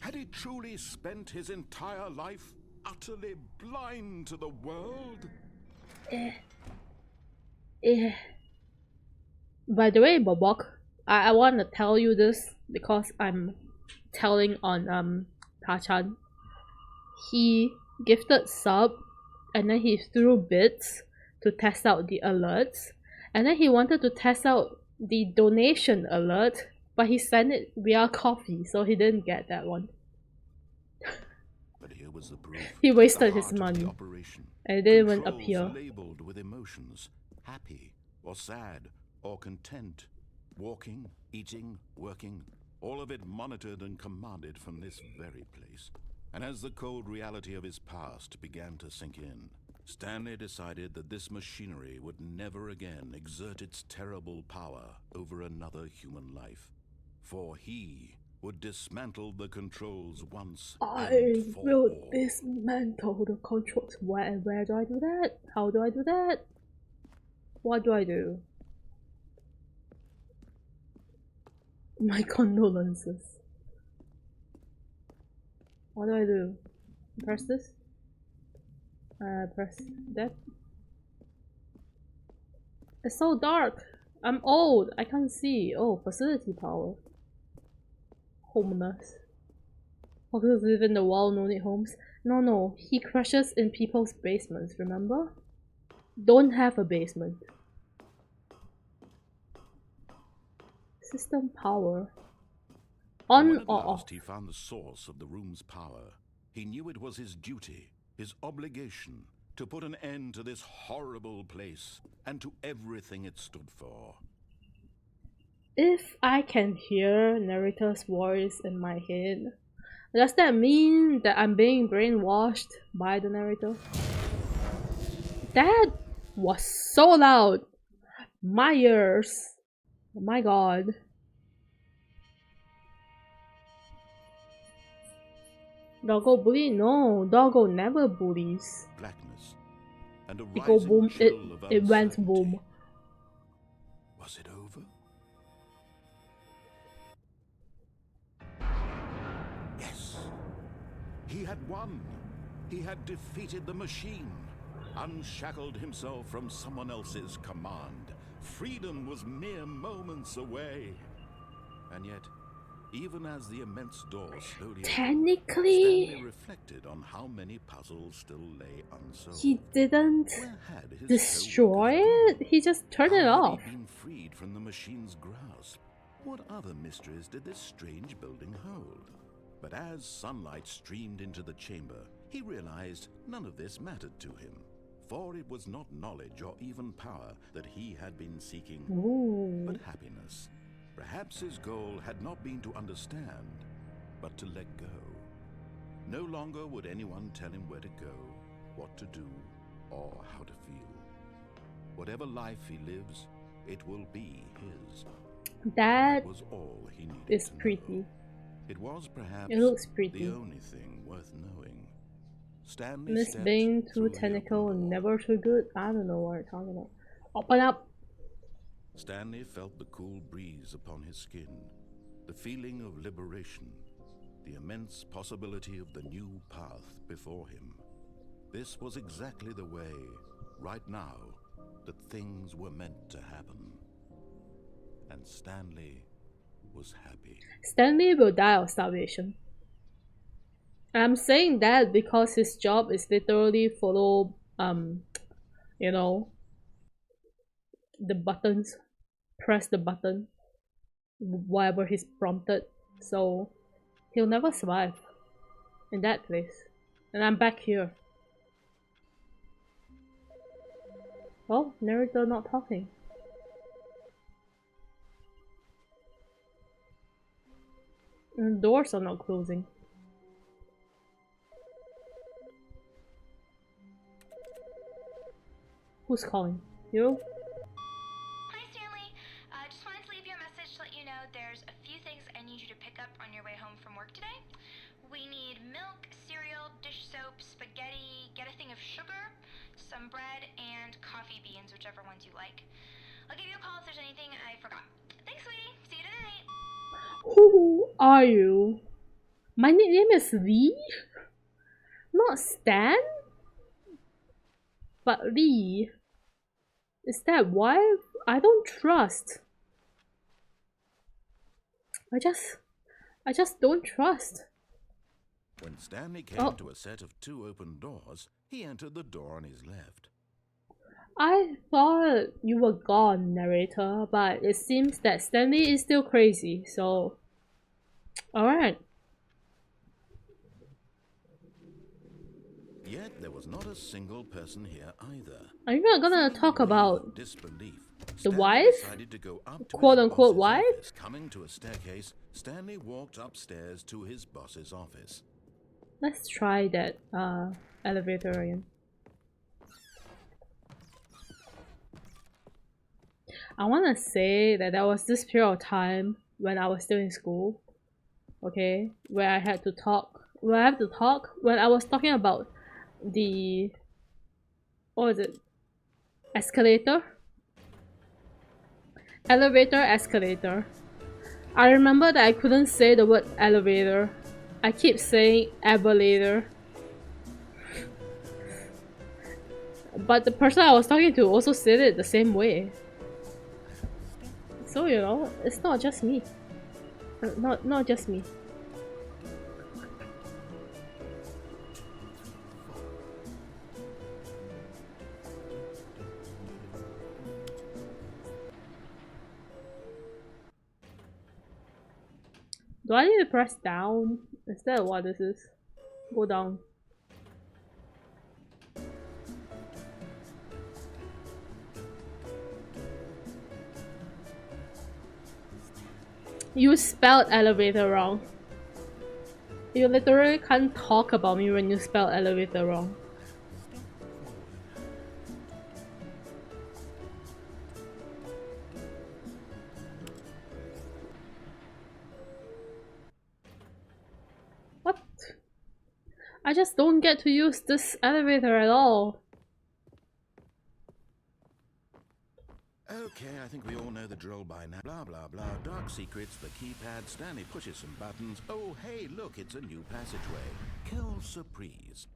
Had he truly spent his entire life utterly blind to the world? By the way, Bobok, I want to tell you this because I'm telling on Pachan. He gifted sub and then he threw bits to test out the alerts, and then he wanted to test out the donation alert, but he sent it via coffee, so he didn't get that one. But here was the proof. He wasted The his heart of money the operation. and it didn't even Controls appear. labeled with emotions, happy or sad or content, walking, eating, working, all of it monitored and commanded from this very place. And as the cold reality of his past began to sink in, Stanley decided that this machinery would never again exert its terrible power over another human life. For he would dismantle the controls once I and for will all. dismantle the controls. Where do I do that? How do I do that? What do I do? My condolences. What do I do? Press this? Press that? It's so dark! I'm old! I can't see! Oh, facility power. Homeless. Homeless live in the wall, no need homes. No, he crashes in people's basements, remember? Don't have a basement. System power. On When at or off? last he found the source of the room's power, he knew it was his duty, his obligation, to put an end to this horrible place and to everything it stood for. If I can hear narrator's voice in my head, does that mean that I'm being brainwashed by the narrator? That was so loud! My ears! Oh my god. Doggo bully? No, Doggo never bullies. Blackness and a It go rising boom, chill of it went uncertainty. boom. Was it over? Yes. He had won. He had defeated the machine, unshackled himself from someone else's command. Freedom was mere moments away. And yet, even as the immense door slowly opened, Technically, Stanley reflected on how many puzzles still lay unsolved. he didn't Where had his destroy co-workers it, he just turned How it had off. he been freed from the machine's grasp? What other mysteries did this strange building hold? But as sunlight streamed into the chamber, he realized none of this mattered to him. For it was not knowledge or even power that he had been seeking, Ooh. but happiness. Perhaps his goal had not been to understand, but to let go. No longer would anyone tell him where to go, what to do, or how to feel. Whatever life he lives, It will be his. That was all he needed is to know. pretty. It was perhaps It looks pretty. the only thing worth knowing. Stanley Miss stepped being too through the technical, open door. never too good. I don't know what you're talking about. Open up! Stanley felt the cool breeze upon his skin, the feeling of liberation, the immense possibility of the new path before him. This was exactly the way, right now, that things were meant to happen. And Stanley was happy. Stanley will die of starvation. I'm saying that because his job is literally follow, you know, the buttons, press the button, whatever he's prompted. So he'll never survive in that place. And I'm back here. Oh, narrator not talking. And doors are not closing. Who's calling? You? Hi, Stanley. Just wanted to leave you a message to let you know there's a few things I need you to pick up on your way home from work today. We need milk, cereal, dish soap, spaghetti, get a thing of sugar, some bread, and coffee beans, whichever ones you like. I'll give you a call if there's anything I forgot. Thanks, sweetie. See you tonight. Who are you? My nickname is Lee? Not Stan? But Lee. Is that wife? I don't trust. I just don't trust. When Stanley came to a set of 2 open doors, he entered the door on his left. I thought you were gone, narrator, but it seems that Stanley is still crazy, so... Alright. Yet there was not a single person here either. Are you not gonna talk about disbelief, the Stanley wife? decided to go up to Quote his unquote boss's wife? office. Coming to a staircase, Stanley walked upstairs to his boss's office. Let's try that elevator again. I wanna say that there was this period of time when I was still in school, okay, where I had to talk. When I was talking about the, what was it? Escalator? Elevator, escalator. I remember that I couldn't say the word elevator. I keep saying evelator. But the person I was talking to also said it the same way. So, you know, it's not just me. Not just me. Do I need to press down? Is that what this is? Go down. You spelled elevator wrong. You literally can't talk about me when you spell elevator wrong. What? I just don't get to use this elevator at all. Okay, I think we all know the drill by now. Blah, blah, blah. Dark secrets, the keypad. Stanley pushes some buttons. Oh, hey, look, it's a new passageway. Kill surprise.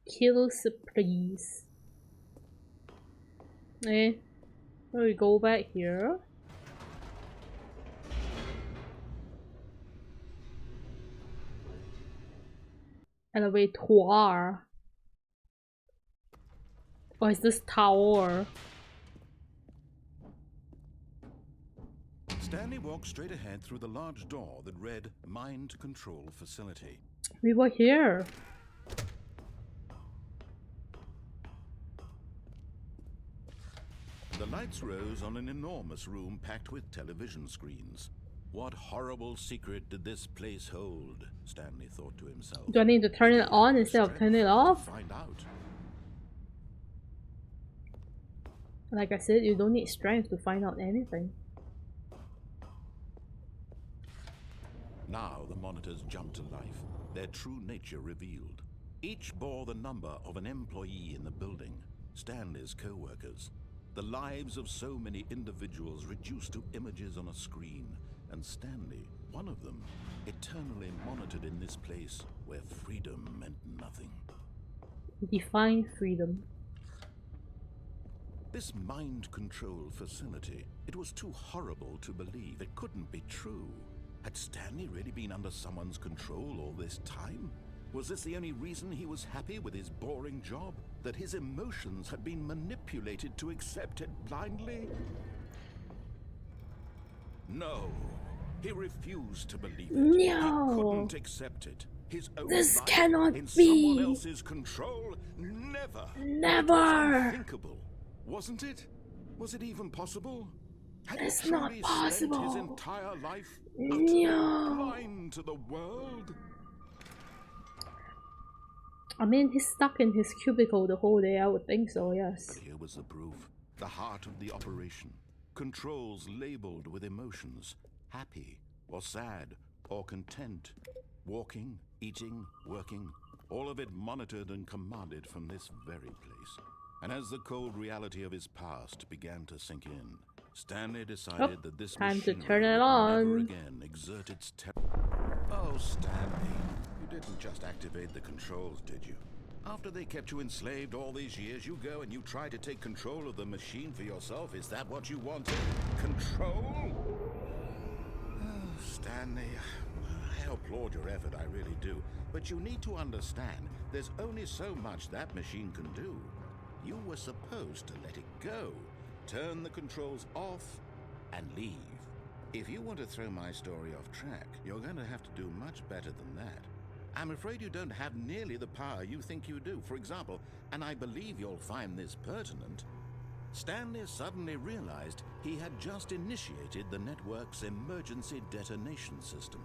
Kill surprise. Eh. So we go back here. Elevator. Or is this tower? Stanley walked straight ahead through the large door that read Mind Control Facility. We were here. The lights rose on an enormous room packed with television screens. What horrible secret did this place hold? Stanley thought to himself. Do I need to turn it on instead of turning it off? Find out. Like I said, you don't need strength to find out anything. Now the monitors jumped to life, their true nature revealed. Each bore the number of an employee in the building, Stanley's co-workers. The lives of so many individuals reduced to images on a screen, and Stanley, one of them, eternally monitored in this place where freedom meant nothing. Define freedom. This mind control facility, it was too horrible to believe. It couldn't be true. Had Stanley really been under someone's control all this time? Was this the only reason he was happy with his boring job? That his emotions had been manipulated to accept it blindly? No. He refused to believe it. No. He couldn't accept it. His own This life cannot in be. someone else's control? Never. Never. It was unthinkable, wasn't it? Was it even possible? Had It's he not truly possible. spent his entire life No. blind to the world? I mean, he's stuck in his cubicle the whole day. I would think so, yes. But here was the proof. The heart of the operation. Controls labeled with emotions. Happy, or sad, or content. Walking, eating, working. All of it monitored and commanded from this very place. And as the cold reality of his past began to sink in, Stanley decided that this time to machinery turn it would on. never again exert its Oh, Stanley, you didn't just activate the controls, did you? After they kept you enslaved all these years, you go and you try to take control of the machine for yourself. Is that what you wanted? Control? Oh, Stanley, I applaud your effort, I really do. But you need to understand, there's only so much that machine can do. You were supposed to let it go, turn the controls off, and leave. If you want to throw my story off track, you're going to have to do much better than that. I'm afraid you don't have nearly the power you think you do. For example, and I believe you'll find this pertinent, Stanley suddenly realized he had just initiated the network's emergency detonation system.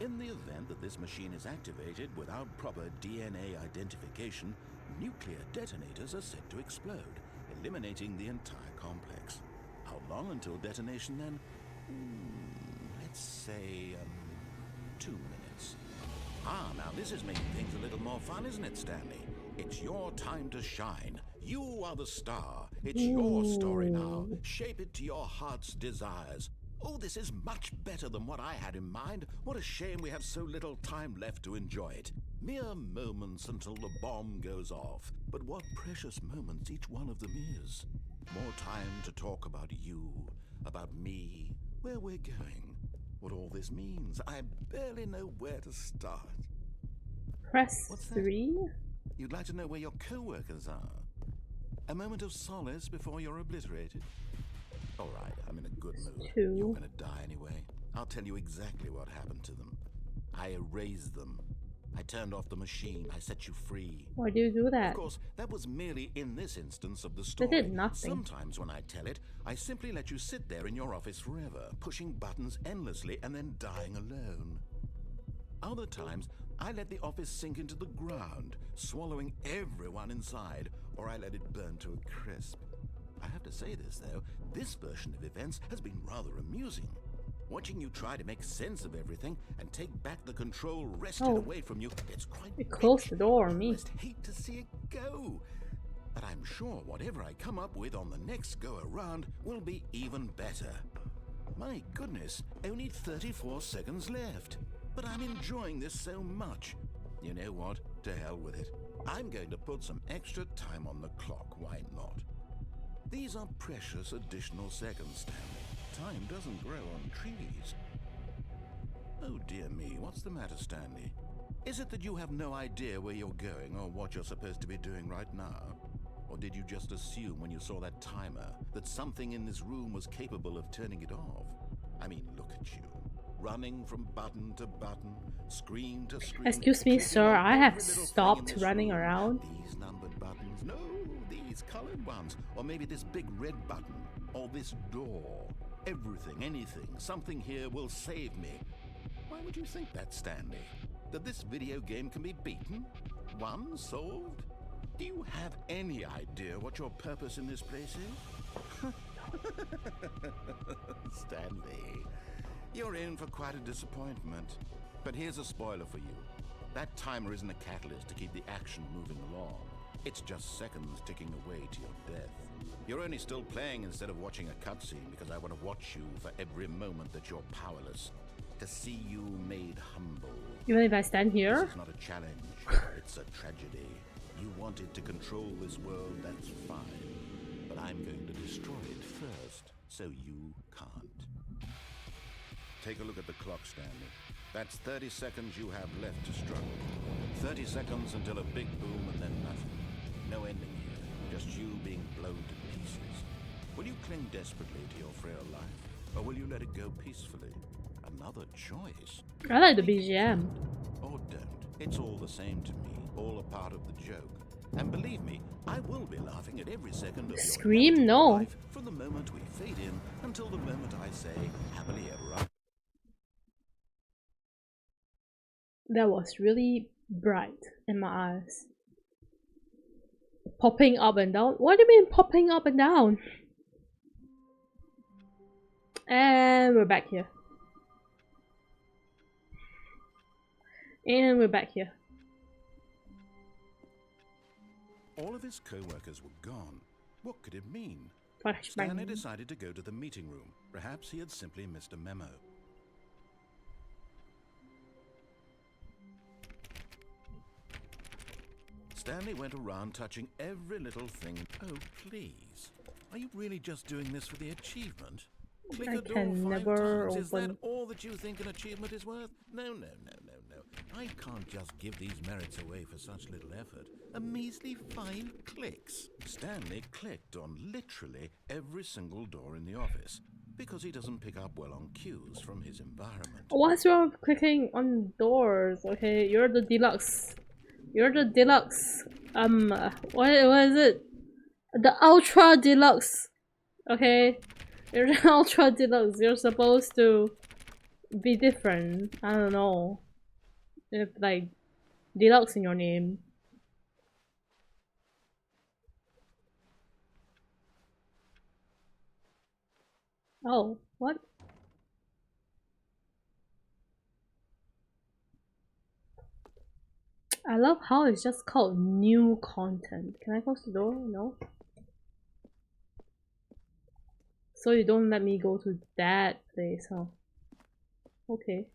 In the event that this machine is activated without proper DNA identification, nuclear detonators are set to explode, eliminating the entire complex. How long until detonation then? Let's say, 2 minutes. Now this is making things a little more fun, isn't it, Stanley? It's your time to shine. You are the star. It's your story now. Shape it to your heart's desires. Oh, this is much better than what I had in mind. What a shame we have so little time left to enjoy it. Mere moments until the bomb goes off. But what precious moments each one of them is. More time to talk about you, about me, where we're going, what all this means. I barely know where to start. Press What's that? 3. You'd like to know where your co-workers are? A moment of solace before you're obliterated? All right, I'm in a good mood. 2. You're gonna die anyway. I'll tell you exactly what happened to them. I erased them. I turned off the machine. I set you free. Why do you do that? Of course, that was merely in this instance of the They story. did nothing. Sometimes when I tell it, I simply let you sit there in your office forever, pushing buttons endlessly and then dying alone. Other times, I let the office sink into the ground, swallowing everyone inside, or I let it burn to a crisp. I have to say this, though, this version of events has been rather amusing. Watching you try to make sense of everything and take back the control wrested away from you, it's quite It closed the door on I me. just hate to see it go. But I'm sure whatever I come up with on the next go-around will be even better. My goodness, only 34 seconds left. But I'm enjoying this so much. You know what? To hell with it. I'm going to put some extra time on the clock, why not? These are precious additional seconds, Stanley. Time doesn't grow on trees. Oh dear me, what's the matter, Stanley? Is it that you have no idea where you're going or what you're supposed to be doing right now? Or did you just assume when you saw that timer that something in this room was capable of turning it off? I mean, look at you. Running from button to button, screen to screen. Excuse me, clicking sir, on I have every little thing in stopped this running room. around. These numbered buttons, no, these colored ones. Or maybe this big red button, or this door. Everything, anything, something here will save me. Why would you think that, Stanley? That this video game can be beaten? Won? Solved? Do you have any idea what your purpose in this place is? Stanley, you're in for quite a disappointment. But here's a spoiler for you. That timer isn't a catalyst to keep the action moving along. It's just seconds ticking away to your death. You're only still playing instead of watching a cutscene because I want to watch you for every moment that you're powerless. To see you made humble. Even if I stand here? This is not a challenge, it's a tragedy. You wanted to control this world, that's fine. But I'm going to destroy it first, so you can't. Take a look at the clock, Stanley. That's 30 seconds you have left to struggle. 30 seconds until a big boom and then nothing. No ending here, just you being blown to pieces. Will you cling desperately to your frail life, or will you let it go peacefully? Another choice. I like the BGM. Or don't. It's all the same to me, all a part of the joke. And believe me, I will be laughing at every second of Scream? your No. life from the moment we fade in until the moment I say happily ever after. That was really bright in my eyes. Popping up and down? What do you mean popping up and down? And we're back here. And we're back here. All of his co-workers were gone. What could it mean? Flashbang. Stanley decided to go to the meeting room. Perhaps he had simply missed a memo. Stanley went around touching every little thing. Oh, please. Are you really just doing this for the achievement? Click I a door can 5 never times. Is that open. all that you think an achievement is worth? No. I can't just give these merits away for such little effort. A measly 5 clicks. Stanley clicked on literally every single door in the office because he doesn't pick up well on cues from his environment. What's wrong with clicking on doors? Okay, you're the deluxe. You're the deluxe. What is it? The ultra deluxe. Okay, you're the ultra deluxe. You're supposed to be different. I don't know. If like deluxe in your name. Oh, what? I love how it's just called new content. Can I close the door? No. So you don't let me go to that place, huh? Okay.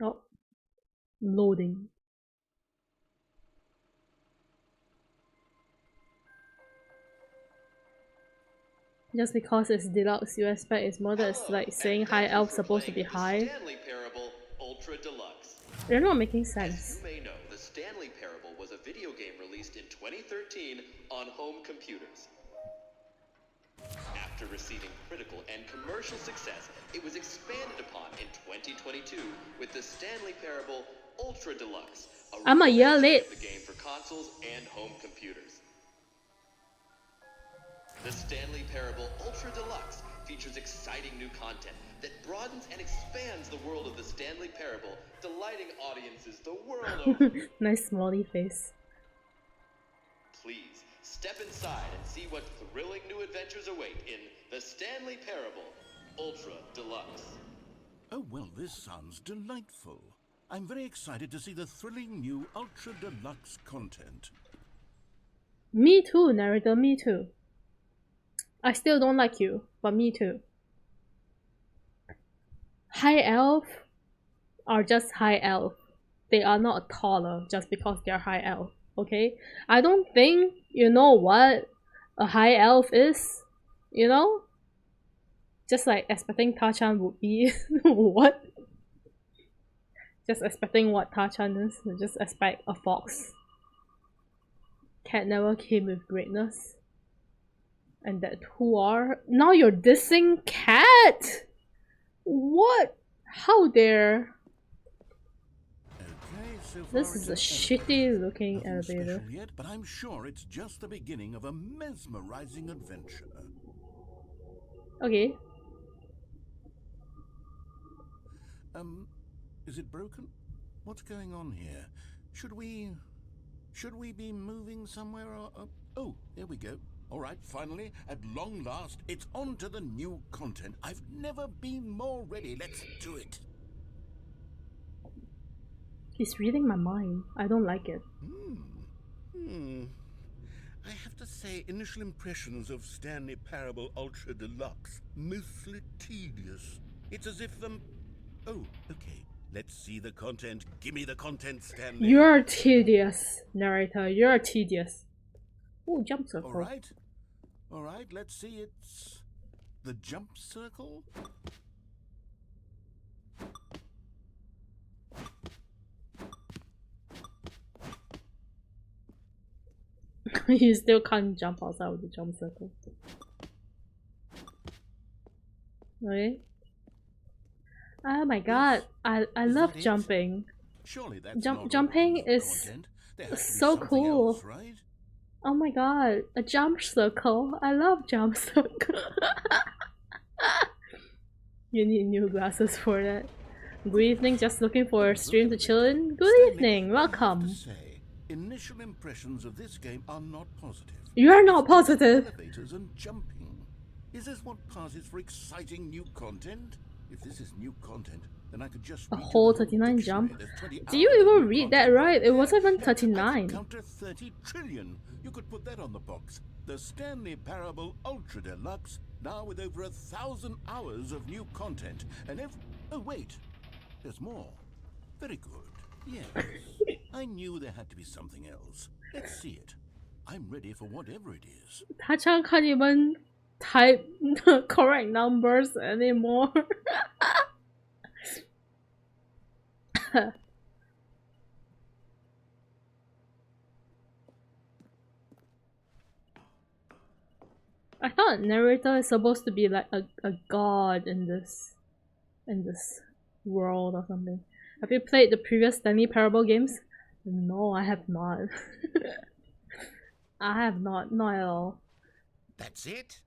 Oh. Loading. Just because it's deluxe, you expect it's more than like saying high elf supposed to be high. Stanley Parable Ultra Deluxe. They're not making As sense. you may know, the Stanley Parable was a video game released in 2013 on home computers. After receiving critical and commercial success, it was expanded upon in 2022 with the Stanley Parable Ultra Deluxe, I'm a year revised late. of the game for consoles and home computers. The Stanley Parable Ultra Deluxe features exciting new content that broadens and expands the world of the Stanley Parable, delighting audiences the world over. Nice smiley face. Please step inside and see what thrilling new adventures await in the Stanley Parable Ultra Deluxe. Oh, well, this sounds delightful. I'm very excited to see the thrilling new Ultra Deluxe content. Me too, narrator, me too. I still don't like you, but me too. High elf are just high elf. They are not taller just because they are high elf, okay? I don't think you know what a high elf is, you know? Just like expecting Tachan would be what? Just expecting what Tachan is, just expect a fox. Cat never came with greatness. And that who are now you're dissing Cat? What? How dare? Okay, so far This is a it's an shitty elevator. looking Nothing elevator. special yet, but I'm sure it's just the beginning of a mesmerizing adventure. Okay. Is it broken? What's going on here? Should we be moving somewhere or... oh, there we go. All right, finally, at long last, it's on to the new content. I've never been more ready. Let's do it. He's reading my mind. I don't like it. I have to say, initial impressions of Stanley Parable Ultra Deluxe, mostly tedious. It's as if oh, okay. Let's see the content. Give me the content, Stanley. You're tedious, narrator. You're tedious. Oh, jump circle. All right, let's see. It's the jump circle. You still can't jump outside of the jump circle. Okay. Oh my god, I love jumping. Surely that's jumping is so cool. Else, right? Oh my god, a jump circle. I love jump circle. You need new glasses for that. Good evening, just looking for a stream to chill in. Good evening, welcome. Initial impressions of this game are not positive. You're not positive. Elevators and jumping. Is this what passes for exciting new content? If this is new content, then I could just a whole 39 jump. Do you even read that right? It wasn't even 39. Counter 30 trillion. You could put that on the box. The Stanley Parable Ultra Deluxe, now with over 1,000 hours of new content. And oh wait, there's more. Very good. Yes. I knew there had to be something else. Let's see it. I'm ready for whatever it is. 他这样看你们 type the correct numbers anymore. I thought narrator is supposed to be like a god in this world or something. Have you played the previous Stanley Parable games? No, I have not. I have not at all. That's it?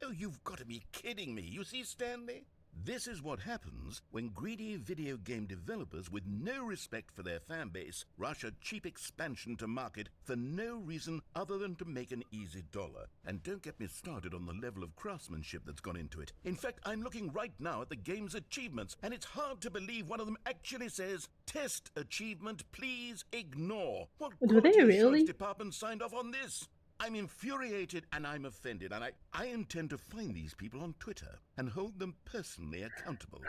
Oh, you've got to be kidding me. You see, Stanley? This is what happens when greedy video game developers with no respect for their fan base rush a cheap expansion to market for no reason other than to make an easy dollar. And don't get me started on the level of craftsmanship that's gone into it. In fact, I'm looking right now at the game's achievements, and it's hard to believe one of them actually says, "Test achievement, please ignore." What do they really? Department signed off on this? I'm infuriated and I'm offended, and I intend to find these people on Twitter and hold them personally accountable.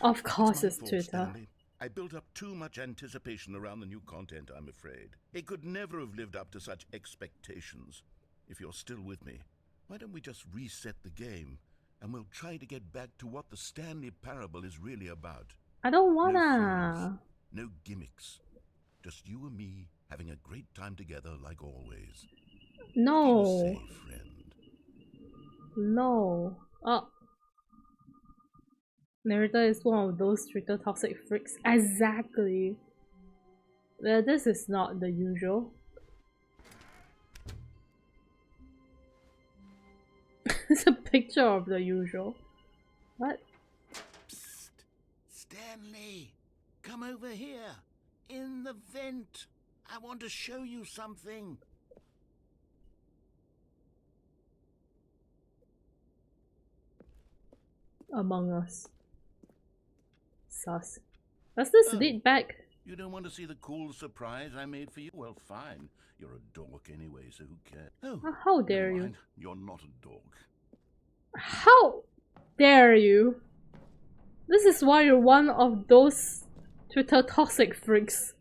Of course it's Twitter. Stanley. I built up too much anticipation around the new content, I'm afraid. It could never have lived up to such expectations. If you're still with me, why don't we just reset the game and we'll try to get back to what the Stanley Parable is really about. I don't No wanna. frills, no gimmicks. Just you and me having a great time together like always. No. Say, friend. No. Oh. Narrator is one of those Twitter toxic freaks. Exactly. This is not the usual. It's a picture of the usual. What? Psst. Stanley, come over here. In the vent. I want to show you something. Among Us. Sus. Does this lead back? You don't want to see the cool surprise I made for you? Well, fine. You're a dork anyway, so who cares? Oh, How dare never you? mind. You're not a dork. How dare you? This is why you're one of those Twitter toxic freaks.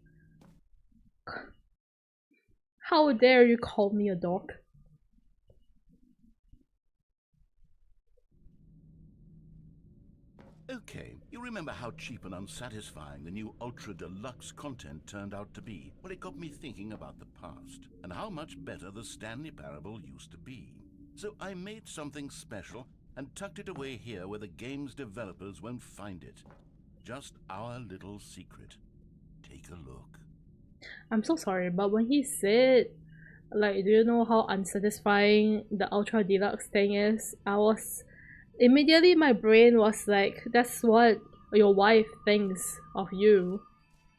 How dare you call me a dork? Okay, you remember how cheap and unsatisfying the new Ultra Deluxe content turned out to be? Well, it got me thinking about the past, and how much better the Stanley Parable used to be. So I made something special and tucked it away here where the game's developers won't find it. Just our little secret. Take a look. I'm so sorry, but when he said, like, do you know how unsatisfying the Ultra Deluxe thing is? Immediately my brain was like, that's what your wife thinks of you.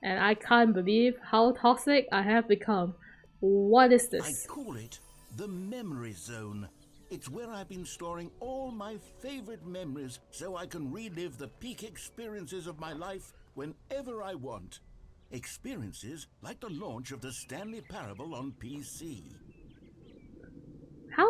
And I can't believe how toxic I have become. What is I this? call it the memory zone. It's where I've been storing all my favorite memories so I can relive the peak experiences of my life whenever I want. Experiences like the launch of the Stanley Parable on PC. How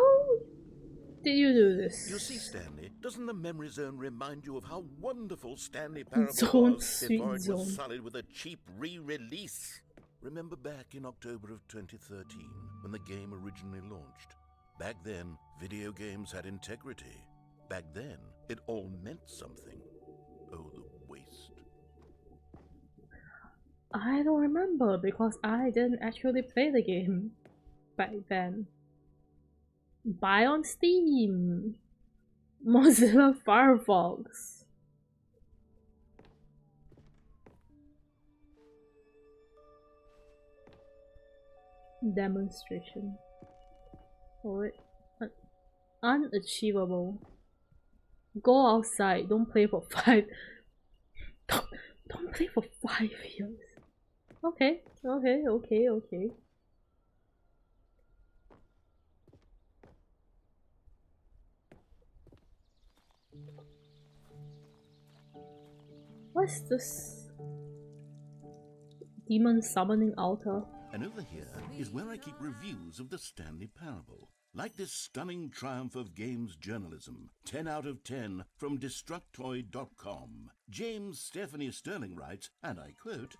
did you do this? You see, Stanley, doesn't the memory zone remind you of how wonderful Stanley Parable Zone, was sweet before it zone. was sullied with a cheap re-release? Remember back in October of 2013 when the game originally launched? Back then, video games had integrity. Back then, it all meant something. Oh, the waste. I don't remember because I didn't actually play the game back then. Buy on Steam. Mozilla Firefox. Demonstration. Oh, wait. Unachievable. Go outside. Don't play for 5. Don't play for 5 years. Okay. What's this? Demon summoning altar. And over here is where I keep reviews of the Stanley Parable. Like this stunning triumph of games journalism, 10 out of 10 from Destructoid.com. James Stephanie Sterling writes, and I quote,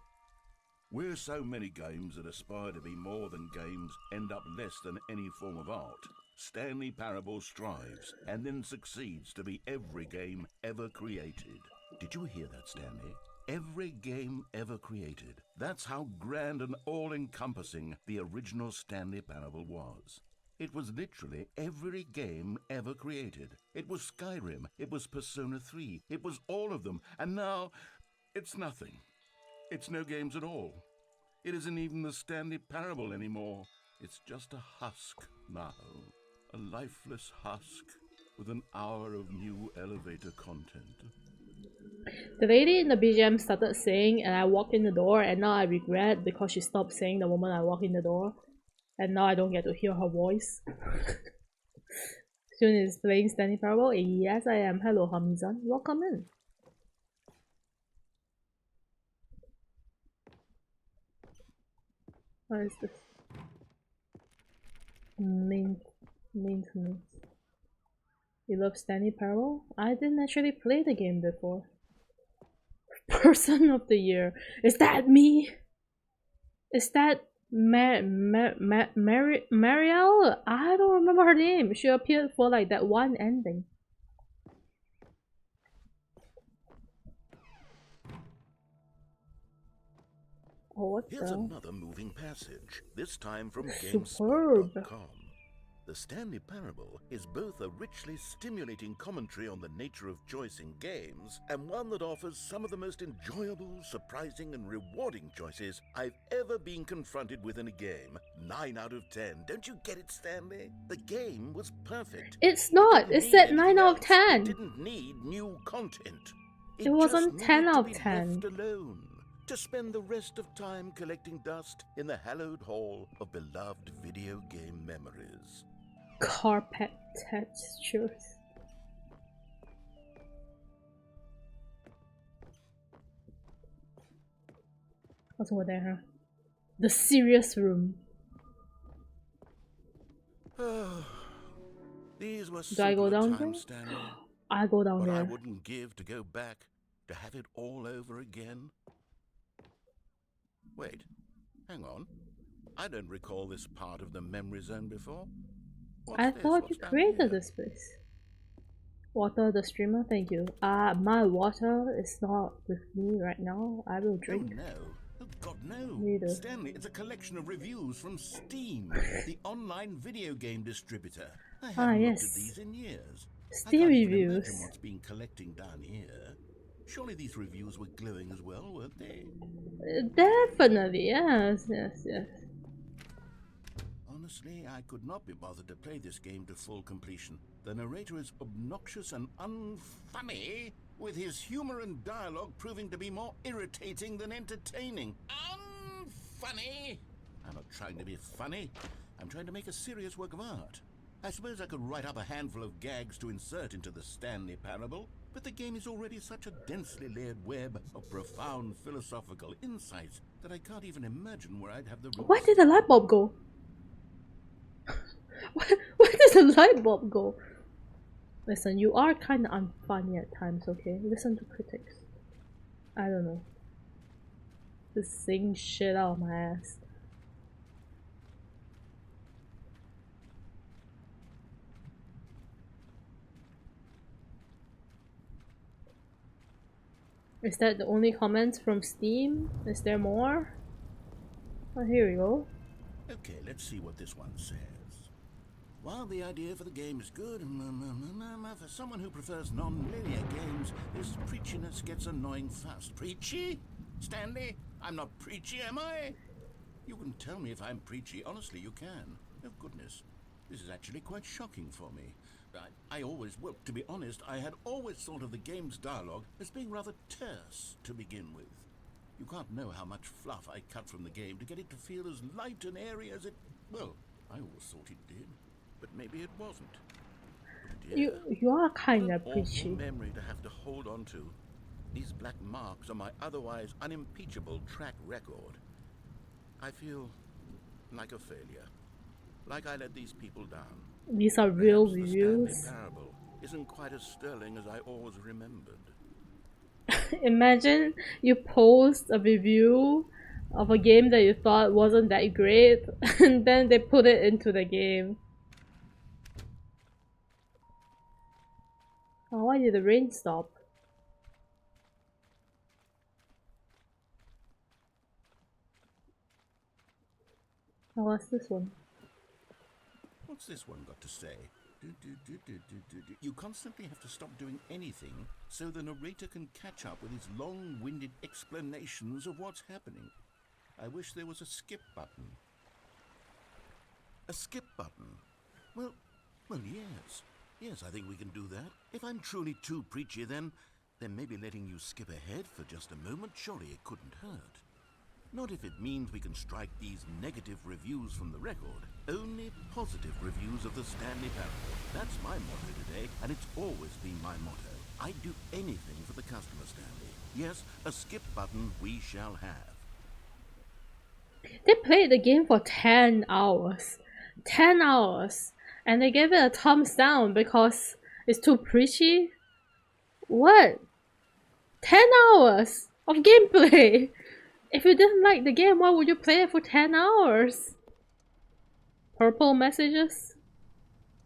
"Where so many games that aspire to be more than games end up less than any form of art, Stanley Parable strives and then succeeds to be every game ever created." Did you hear that, Stanley? Every game ever created. That's how grand and all-encompassing the original Stanley Parable was. It was literally every game ever created. It was Skyrim, it was Persona 3, it was all of them, and now it's nothing. It's no games at all. It isn't even the Stanley Parable anymore. It's just a husk now. A lifeless husk with an hour of new elevator content. The lady in the VGen started saying and I walked in the door, and now I regret because she stopped saying the moment I walk in the door. And now I don't get to hear her voice. Syun is playing Stanley Parable. Yes, I am. Hello, Hamizan. Welcome in. What is this? Maintenance. You love Stanley Parable? I didn't actually play the game before. Person of the year. Is that me? Is that Marielle? I don't remember her name. She appeared for like that one ending. Oh, what Here's the? another moving passage, this time from Superb. GameSpot.com. The Stanley Parable is both a richly stimulating commentary on the nature of choice in games, and one that offers some of the most enjoyable, surprising, and rewarding choices I've ever been confronted with in a game. 9 out of 10. Don't you get it, Stanley? The game was perfect. It's not. It said 9 out of 10. It didn't need new content. It wasn't just 10 needed out to of be 10. left alone, to spend the rest of time collecting dust in the hallowed hall of beloved video game memories. Carpet textures. What's over there, huh? The serious room. These were Do I go simpler down times, there? Stanley. I go down What I there. wouldn't give to go back, to have it all over again. Wait, hang on. I don't recall this part of the memory zone before. What's I this? thought What's you down created here? this place. Water the streamer, thank you. My water is not with me right now. I will Oh drink. no. Oh God, no. Neither. Stanley, it's a collection of reviews from Steam, the online video game distributor. I haven't looked at yes. these in years. Steam I can't even reviews. imagine what's been collecting down here. Surely these reviews were glowing as well, weren't they? Definitely, yes. On a Honestly, I could not be bothered to play this game to full completion. The narrator is obnoxious and unfunny, with his humor and dialogue proving to be more irritating than entertaining. Unfunny? I'm not trying to be funny. I'm trying to make a serious work of art. I suppose I could write up a handful of gags to insert into the Stanley Parable, but the game is already such a densely layered web of profound philosophical insights that I can't even imagine where I'd have the room. Where did the light bulb go? Where did the light bulb go? Listen, you are kind of unfunny at times, okay? Listen to critics. I don't know. Just sing shit out of my ass. Is that the only comments from Steam? Is there more? Oh, here we go. Okay, let's see what this one says. While the idea for the game is good, for someone who prefers non-linear games, this preachiness gets annoying fast. Preachy? Stanley? I'm not preachy, am I? You can tell me if I'm preachy. Honestly, you can. Oh, goodness. This is actually quite shocking for me. Well, to be honest, I had always thought of the game's dialogue as being rather terse to begin with. You can't know how much fluff I cut from the game to get it to feel as light and airy as it... Well, I always thought it did, but maybe it wasn't. Oh dear. You are kind What of an awful preachy. memory to have to hold on to. These black marks are my otherwise unimpeachable track record. I feel like a failure. Like I let these people down. These are real Perhaps reviews. The Stanley Parable isn't quite as sterling as I always remembered. Imagine you post a review of a game that you thought wasn't that great, and then they put it into the game. Oh, why did the rain stop? Oh, what's this one? What's this one got to say? You constantly have to stop doing anything so the narrator can catch up with his long-winded explanations of what's happening. I wish there was a skip button. A skip button? Well, yes. Yes, I think we can do that. If I'm truly too preachy, then maybe letting you skip ahead for just a moment, surely it couldn't hurt. Not if it means we can strike these negative reviews from the record. Only positive reviews of the Stanley Parable. That's my motto today, and it's always been my motto. I'd do anything for the customer, Stanley. Yes, a skip button we shall have. They played the game for 10 hours. 10 hours. And they gave it a thumbs down because it's too preachy? What? 10 hours of gameplay! If you didn't like the game, why would you play it for 10 hours? Purple messages?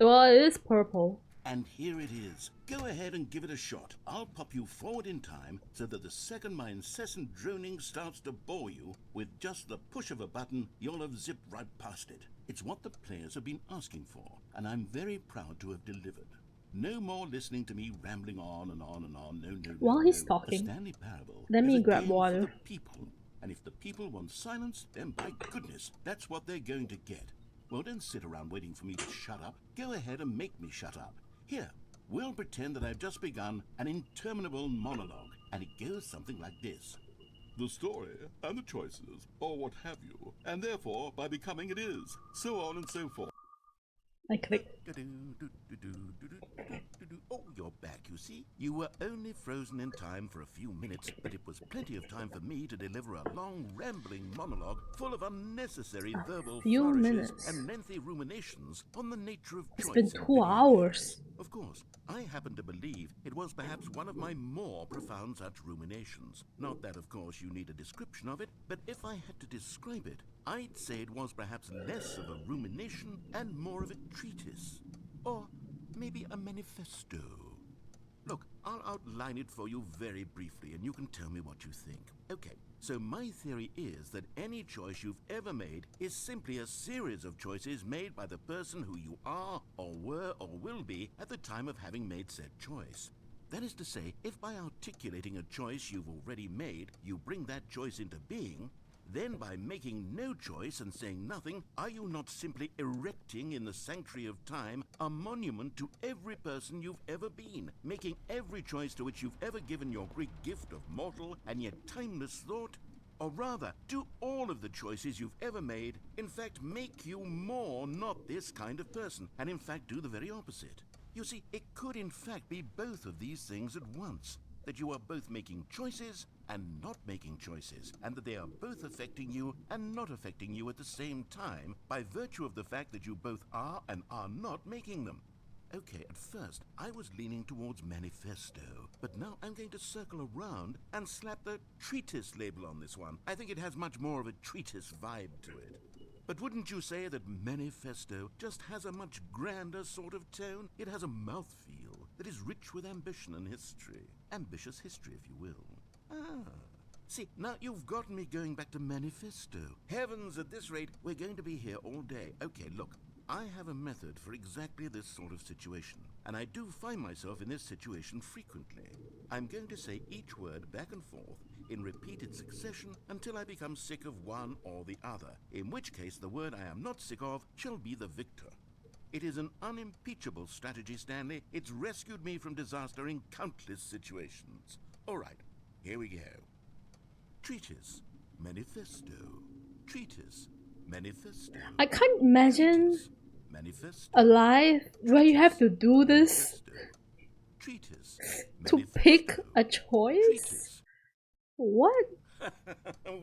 Well, it is purple. And here it is. Go ahead and give it a shot. I'll pop you forward in time so that the second my incessant droning starts to bore you, with just the push of a button, you'll have zipped right past it. It's what the players have been asking for, and I'm very proud to have delivered. No more listening to me rambling on and on and on. No. While he's The talking, Stanley Parable let me is a grab game for water. the people. And if the people want silence, then by goodness, that's what they're going to get. Well, don't sit around waiting for me to shut up. Go ahead and make me shut up. Here, we'll pretend that I've just begun an interminable monologue, and it goes something like this. The story, and the choices, or what have you, and therefore, by becoming it is, so on and so forth. I click. Oh, you're back, you see. You were only frozen in time for a few minutes, but it was plenty of time for me to deliver a long, rambling monologue full of unnecessary verbal few flourishes minutes. and lengthy ruminations on the nature of It's choice. been in 2 video hours. games. Of course, I happen to believe it was perhaps one of my more profound such ruminations. Not that, of course, you need a description of it, but if I had to describe it, I'd say it was perhaps less of a rumination and more of a treatise. Or maybe a manifesto. Look, I'll outline it for you very briefly, and you can tell me what you think. Okay, so my theory is that any choice you've ever made is simply a series of choices made by the person who you are, or were, or will be at the time of having made said choice. That is to say, if by articulating a choice you've already made, you bring that choice into being, Then by making no choice and saying nothing, are you not simply erecting in the sanctuary of time a monument to every person you've ever been, making every choice to which you've ever given your great gift of mortal and yet timeless thought? Or rather, do all of the choices you've ever made, in fact, make you more not this kind of person, and in fact do the very opposite? You see, it could in fact be both of these things at once. That you are both making choices and not making choices, and that they are both affecting you and not affecting you at the same time by virtue of the fact that you both are and are not making them. Okay, at first, I was leaning towards manifesto, but now I'm going to circle around and slap the treatise label on this one. I think it has much more of a treatise vibe to it. But wouldn't you say that manifesto just has a much grander sort of tone? It has a mouthfeel that is rich with ambition and history. Ambitious history, if you will. Ah. See, now you've gotten me going back to manifesto. Heavens, at this rate, we're going to be here all day. Okay, look. I have a method for exactly this sort of situation, and I do find myself in this situation frequently. I'm going to say each word back and forth in repeated succession until I become sick of one or the other, in which case the word I am not sick of shall be the victor. It is an unimpeachable strategy, Stanley. It's rescued me from disaster in countless situations. All right, here we go. Treatise, manifesto. Treatise, manifesto. I can't imagine Treatise, manifesto. a life where you have to do this Treatise, to manifesto. pick a choice? Treatise. What?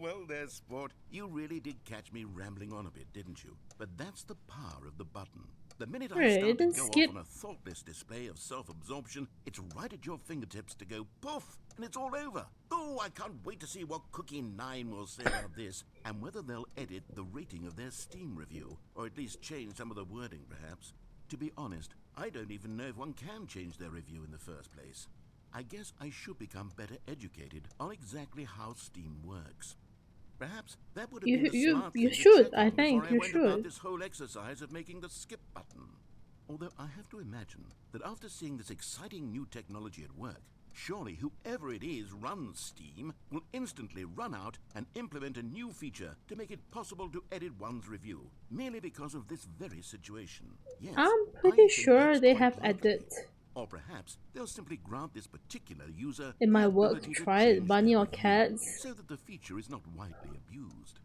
Well there, sport. You really did catch me rambling on a bit, didn't you? But that's the power of the button. The minute I Right, start to then go skip. off on a thoughtless display of self-absorption, it's right at your fingertips to go poof, and it's all over. Oh, I can't wait to see what Cookie 9 will say about this, and whether they'll edit the rating of their Steam review, or at least change some of the wording, perhaps. To be honest, I don't even know if one can change their review in the first place. I guess I should become better educated on exactly how Steam works. Perhaps that would have been the smart You thing to should, check I on think before I you went about should. this whole exercise of making the skip button. Although I have to imagine that after seeing this exciting new technology at work, surely whoever it is runs Steam will instantly run out and implement a new feature to make it possible to edit one's review, merely because of this very situation. Yes, I'm I pretty think sure that's they quite have likely. added Or perhaps they'll simply grant this particular user in the my work. ability to Try it, change bunny their or review cats. so that the feature is not widely abused.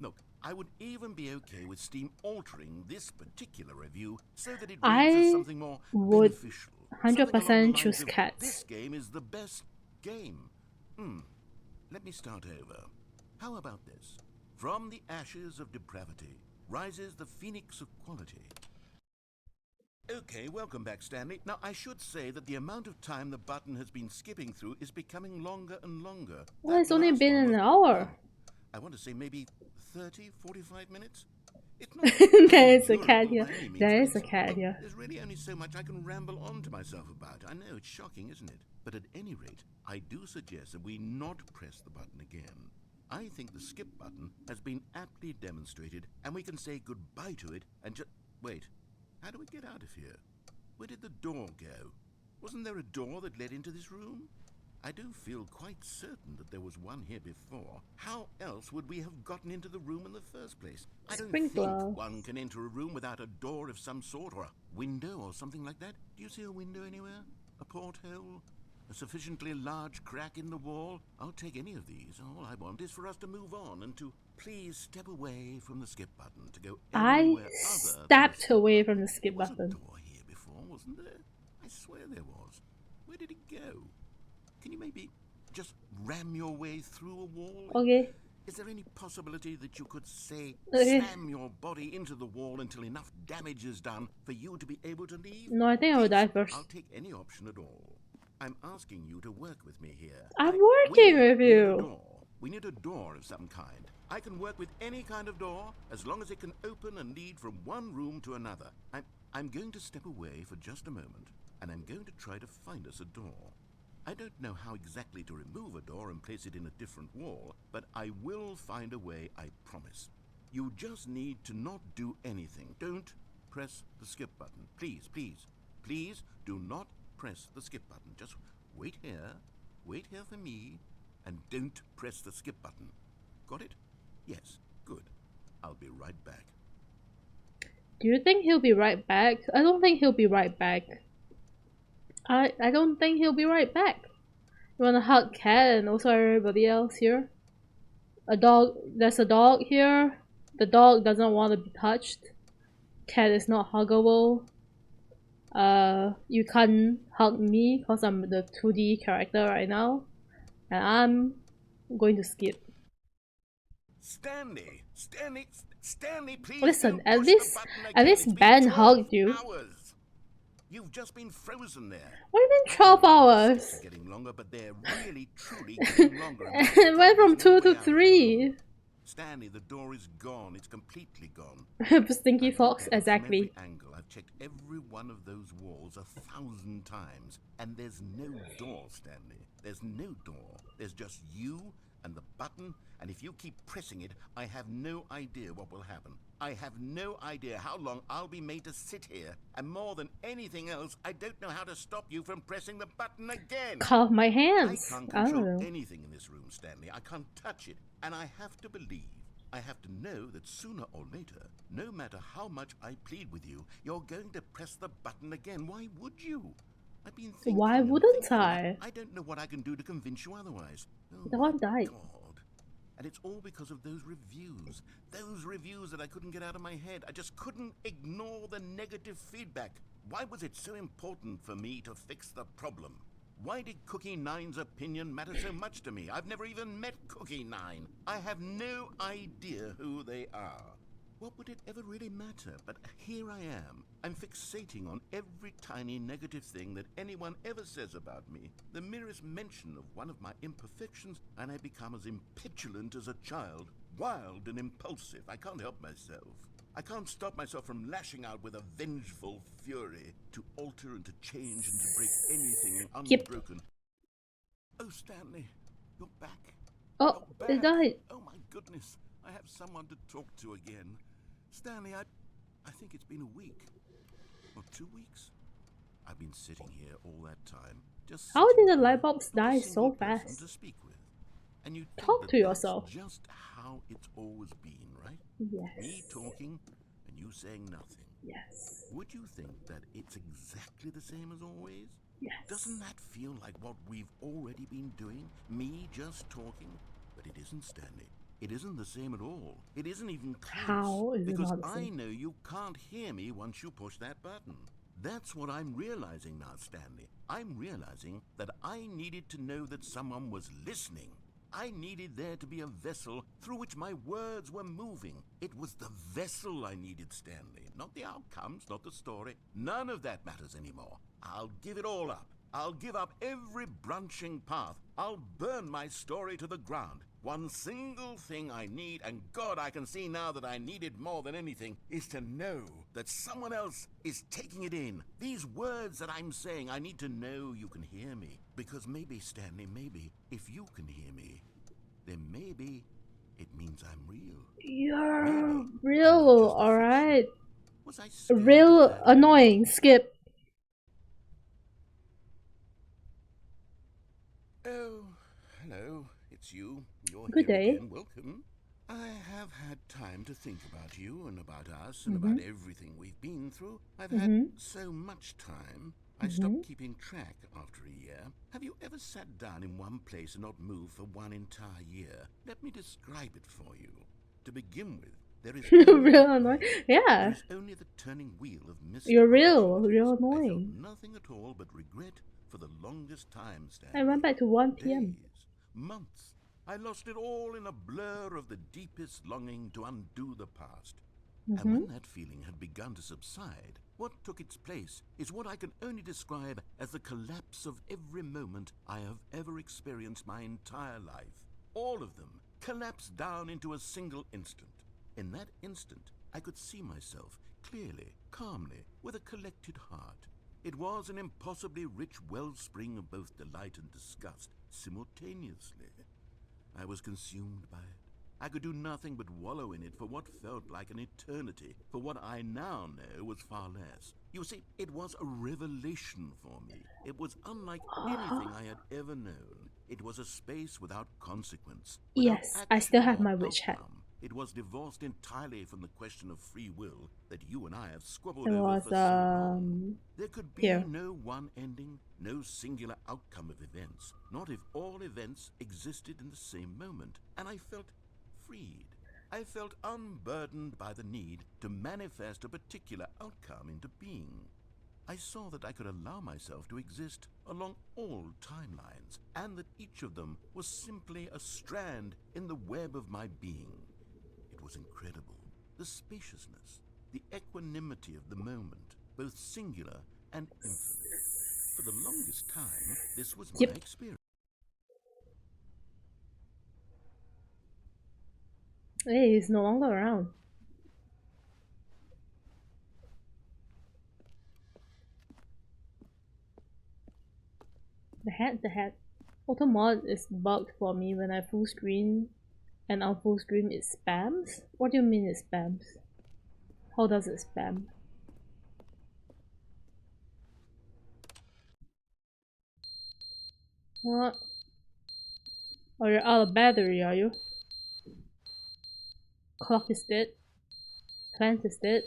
Look, I would even be okay with Steam altering this particular review so that it reads as I something more would beneficial. 100% Something along the choose lines of, cats. this game is the best game. Let me start over. How about this? From the ashes of depravity rises the phoenix of quality. Okay, welcome back, Stanley. Now, I should say that the amount of time the button has been skipping through is becoming longer and longer. Well, That it's only last been one an was, hour. I want to say maybe 30, 45 minutes? It's not There is a cat unendurable here. by any means, There but is a it's- cat well, here. there's really only so much I can ramble on to myself about. I know, it's shocking, isn't it? But at any rate, I do suggest that we not press the button again. I think the skip button has been aptly demonstrated, and we can say goodbye to it and just... Wait, how do we get out of here? Where did the door go? Wasn't there a door that led into this room? I do feel quite certain that there was one here before. How else would we have gotten into the room in the first place? I don't Sprinkler. think one can enter a room without a door of some sort, or a window or something like that. Do you see a window anywhere? A porthole? A sufficiently large crack in the wall? I'll take any of these. All I want is for us to move on and to please step away from the skip button to go I anywhere other than the stepped skip away button. from the skip There was button. a door here before, wasn't there? I swear there was. Where did it go? Can you maybe just ram your way through a wall? Okay. Is there any possibility that you could, say, Okay. slam your body into the wall until enough damage is done for you to be able to leave? No, I think I will Please, die first. I'll take any option at all. I'm asking you to work with me here. I'm we working with need a you. door. We need a door of some kind. I can work with any kind of door as long as it can open and lead from one room to another. I'm going to step away for just a moment, and I'm going to try to find us a door. I don't know how exactly to remove a door and place it in a different wall, but I will find a way, I promise. You just need to not do anything. Don't press the skip button. Please, please, please do not press the skip button. Just wait here for me, and don't press the skip button. Got it? Yes, good. I'll be right back. Do you think he'll be right back? I don't think he'll be right back. I don't think he'll be right back. You wanna hug Cat and also everybody else here? A dog, there's a dog here. The dog doesn't want to be touched. Cat is not huggable. You can't hug me because I'm the 2D character right now. And I'm going to skip. Stanley, please Listen, don't at push least the button at again. least It's been Ben 12 hugged you. hours. You've just been frozen there. What do you mean I 12 know the hours? steps are getting longer, but they're really, truly getting longer. And by It went God, from there's no 2 to way out of the room. 3. Stanley, the door is gone. It's completely gone. Stinky I've Fox, looked at it from exactly. every angle. I've checked every one of those walls 1,000 times, and there's no door, Stanley. There's no door. There's just you and the button, and if you keep pressing it, I have no idea what will happen. I have no idea how long I'll be made to sit here, and more than anything else, I don't know how to stop you from pressing the button again. Cut off my I hands. can't I don't control know. anything in this room, Stanley. I can't touch it, and I have to believe. I have to know that sooner or later, no matter how much I plead with you, you're going to press the button again. Why would you? I've been thinking. Why wouldn't I? I don't know what I can do to convince you otherwise. Oh The my one died. God. And it's all because of those reviews. Those reviews that I couldn't get out of my head. I just couldn't ignore the negative feedback. Why was it so important for me to fix the problem? Why did Cookie Nine's opinion matter so much to me? I've never even met Cookie Nine. I have no idea who they are. What would it ever really matter? But here I am. I'm fixating on every tiny negative thing that anyone ever says about me. The merest mention of one of my imperfections, and I become as impetulant as a child. Wild and impulsive. I can't help myself. I can't stop myself from lashing out with a vengeful fury to alter and to change and to break anything unbroken. Oh, Stanley, you're back. Oh, You're it back. died. Oh my goodness, I have someone to talk to again. Stanley, I think it's been a week or 2 weeks. I've been sitting here all that time, just How sitting did the here, light bulbs not a die single so person fast? to speak with. And you Talk to yourself. That's just how it's always been, right? Yes. Me talking and you saying nothing. Yes. Would you think that it's exactly the same as always? Yes. Doesn't that feel like what we've already been doing? Me just talking? But it isn't, Stanley. It isn't the same at all. It isn't even close. How is it because not the I same? know you can't hear me once you push that button. That's what I'm realizing now, Stanley. I'm realizing that I needed to know that someone was listening. I needed there to be a vessel through which my words were moving. It was the vessel I needed, Stanley. Not the outcomes, not the story. None of that matters anymore. I'll give it all up. I'll give up every branching path. I'll burn my story to the ground. One single thing I need, and God, I can see now that I need it more than anything, is to know that someone else is taking it in. These words that I'm saying, I need to know you can hear me. Because maybe, Stanley, maybe, if you can hear me, then maybe it means I'm real. You're Maybe I'm not real, just a alright. fiction. Was I scared Real of that? annoying. Skip. Oh, hello, it's you. You're Good here day. again. Welcome. I have had time to think about you and about us and about everything we've been through. I've had so much time. I stopped keeping track after a year. Have you ever sat down in one place and not moved for one entire year? Let me describe it for you. To begin with, there is Real annoying. Yeah. there is only the turning wheel of missed You're real opportunities. annoying. I felt nothing at all but regret for the longest time, Stanley. I went back to 1 p.m. Days, months. I lost it all in a blur of the deepest longing to undo the past. And when that feeling had begun to subside, what took its place is what I can only describe as the collapse of every moment I have ever experienced my entire life. All of them collapsed down into a single instant. In that instant, I could see myself clearly, calmly, with a collected heart. It was an impossibly rich wellspring of both delight and disgust simultaneously. I was consumed by it. I could do nothing but wallow in it for what felt like an eternity, for what I now know was far less. You see, it was a revelation for me. It was unlike anything I had ever known. It was a space without consequence. Without Yes, I still have action my or witch hat. outcome. It was divorced entirely from the question of free will that you and I have squabbled It over was for so long. There could be here. no one ending, no singular outcome of events, not if all events existed in the same moment, and I felt freed. I felt unburdened by the need to manifest a particular outcome into being. I saw that I could allow myself to exist along all timelines, and that each of them was simply a strand in the web of my being. It was incredible. The spaciousness, the equanimity of the moment, both singular and infinite. For the longest time, this was my experience. Hey, he's no longer around. The hat. Auto mod is bugged for me when I full screen and on full screen it spams? What do you mean it spams? How does it spam? What? Oh, you're out of battery, are you? Clock is dead. Plant is dead.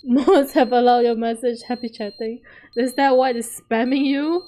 Mods have allowed your message. Happy chatting. Is that why it's spamming you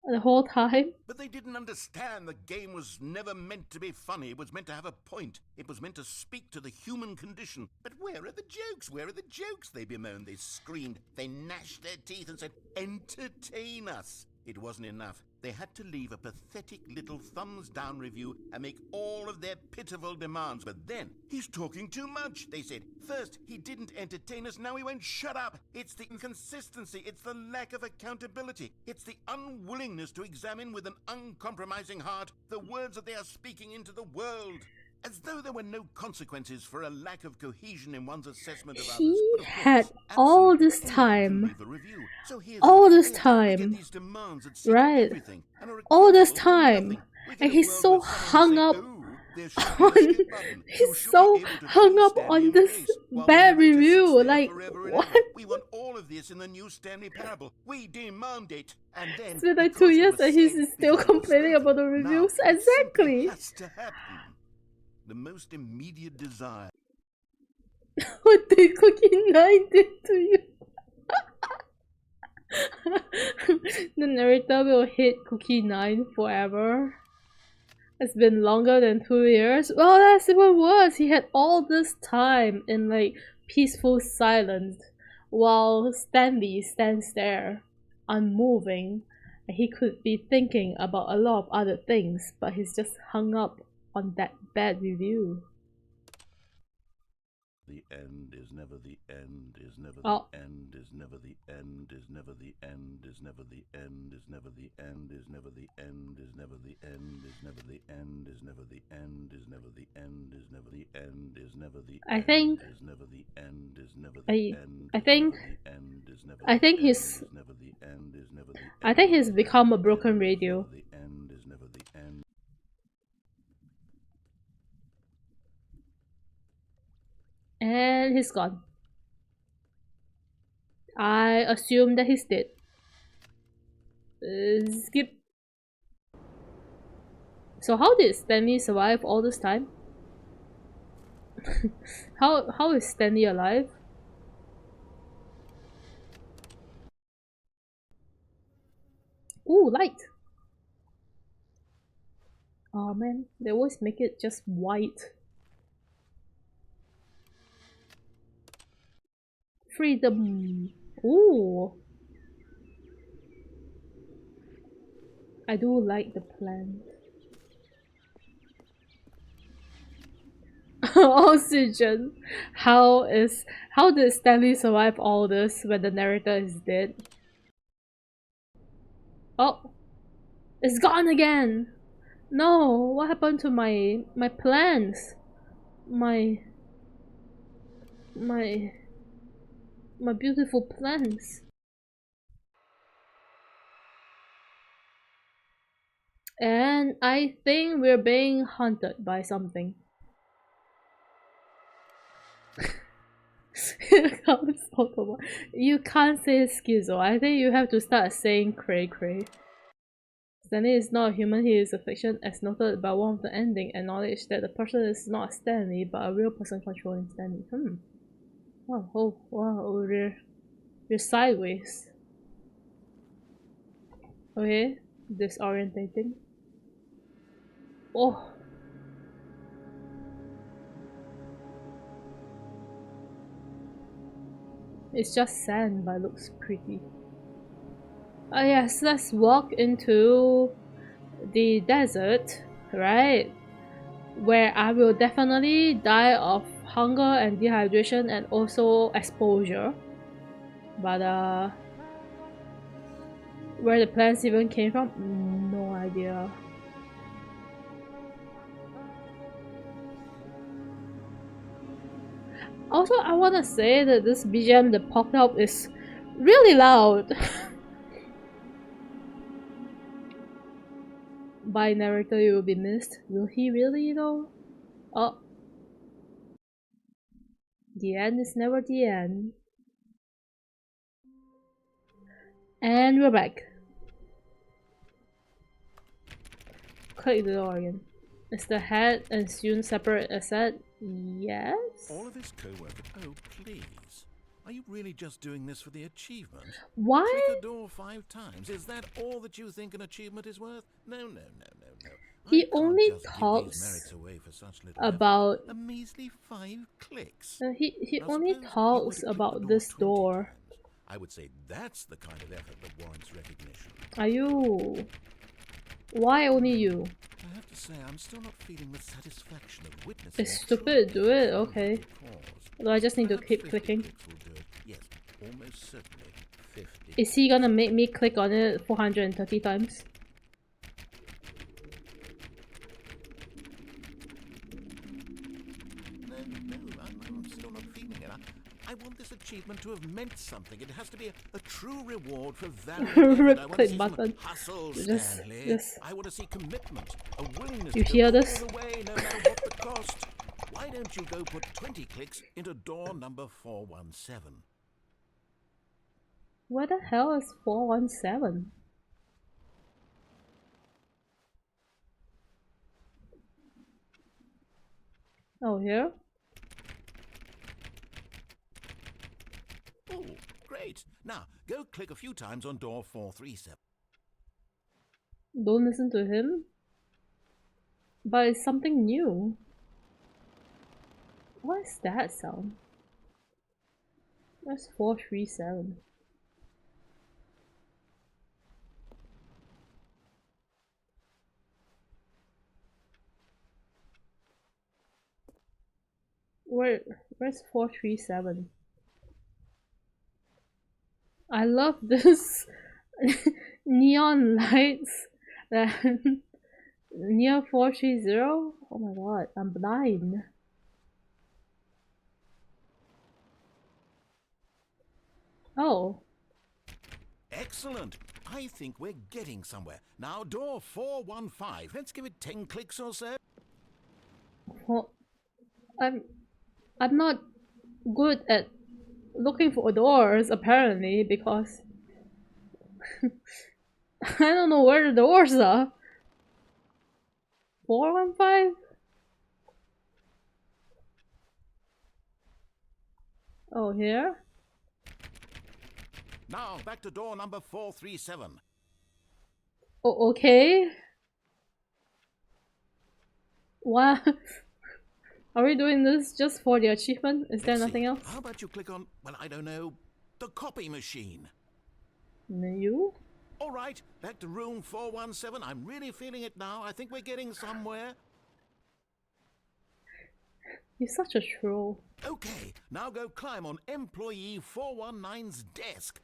the whole time? But they didn't understand the game was never meant to be funny. It was meant to have a point. It was meant to speak to the human condition. But where are the jokes? Where are the jokes? They bemoaned, they screamed, they gnashed their teeth and said, entertain us. It wasn't enough. They had to leave a pathetic little thumbs down review and make all of their pitiful demands. But then, he's talking too much, they said. First, he didn't entertain us, now he won't shut up. It's the inconsistency, it's the lack of accountability. It's the unwillingness to examine with an uncompromising heart the words that they are speaking into the world. As though there were no consequences for a lack of cohesion in one's assessment of others. He But of had course, all absolutely this anyone can time. leave a review. So here's All the this thing. We time. get these demands that say Right. everything and are All this accountable for time. nothing. We get And a he's world so where someone will hung say, up "Oh, there should be a on skip button. You he's should so be able to hung freeze up Stanley on in this place while bad the narrator review. sits there Like, forever and what? ever. We want all of this in the new Stanley Parable. We demand it. And then, It's been like 2 because it years was and he's said, still because it was complaining spoken, about the now reviews. it simply Exactly. has to happen. The most immediate desire. What did Cookie 9 did to you? The narrator will hate Cookie 9 forever. It's been longer than 2 years. Well, that's even worse. He had all this time in like peaceful silence while Stanley stands there, unmoving. And he could be thinking about a lot of other things, but he's just hung up on that bad review. The end is never the end, is never Oh. the end, is never the end, is never the end, is never the end, is never the end, is never the end, is never the end, is never the end, is never the end, is never the end, is never the end, is never the I think is never the end, is never I- the end, I think- the end, is never I think the he's- end, is never the end, is never the I think end, he's is become never a the broken end, is radio. never the end, is never the end. And he's gone. I assume that he's dead. Skip. So how did Stanley survive all this time? How is Stanley alive? Ooh, light! Oh man, they always make it just white. Freedom! Ooh! I do like the plant. Oxygen! How did Stanley survive all this when the narrator is dead? Oh! It's gone again! No! What happened to my plants? My beautiful plants. And I think we're being haunted by something. Here comes Autobot. You can't say schizo. I think you have to start saying cray cray. Stanley is not a human, he is a fiction, as noted by one of the ending. Acknowledge that the person is not Stanley, but a real person controlling Stanley. Wow, oh, wow, we're sideways. Okay, disorientating. Oh. It's just sand, but it looks pretty. Oh yes, let's walk into the desert, right? Where I will definitely die of hunger and dehydration and also exposure. But where the plants even came from? No idea. Also, I wanna say that this VGen that popped up is really loud. By narrator, you will be missed. Will he really though? Oh. The end is never the end. And we're back. Click the door again. Is the head and Syun separate asset? Yes? All of his co-workers. Oh, please. Are you really just doing this for the achievement? Why? Click a door 5 times. Is that all that you think an achievement is worth? No. He only talks about a measly 5 clicks. he Now, only talks about this door. Times. I would say that's the kind of effort that warrants recognition. Are you? Why only you? I have to say, I'm still not feeling the satisfaction of witnessing. It's stupid. Do it. Okay. Although I just need to keep clicking. Yes, almost certainly 50. Is he gonna make me click on it 430 times? No, I'm still not feeling it. I want this achievement to have meant something. It has to be a true reward for value. Red click button. Hustle, Just Stanley. I want to see commitment, a willingness you to hear go this? all the way, no matter what the cost. Why don't you go put 20 clicks into door number 417? Where the hell is 417? Oh, here? Oh, great. Now, go click a few times on door 437. Don't listen to him? But it's something new. What is that sound? That's 437. Where's 437? I love this neon lights that near 430. Oh my god, I'm blind. Oh. Excellent. I think we're getting somewhere. Now, door 415. Let's give it 10 clicks or so. Well, I'm not good at looking for doors apparently because I don't know where the doors are. 415? Oh, here? Now, back to door number 437. Oh, okay. What? Are we doing this just for the achievement? Is there nothing else? How about you click on, well, I don't know, the copy machine? You? All right, back to room 417. I'm really feeling it now. I think we're getting somewhere. You're such a troll. Okay, now go climb on employee 419's desk.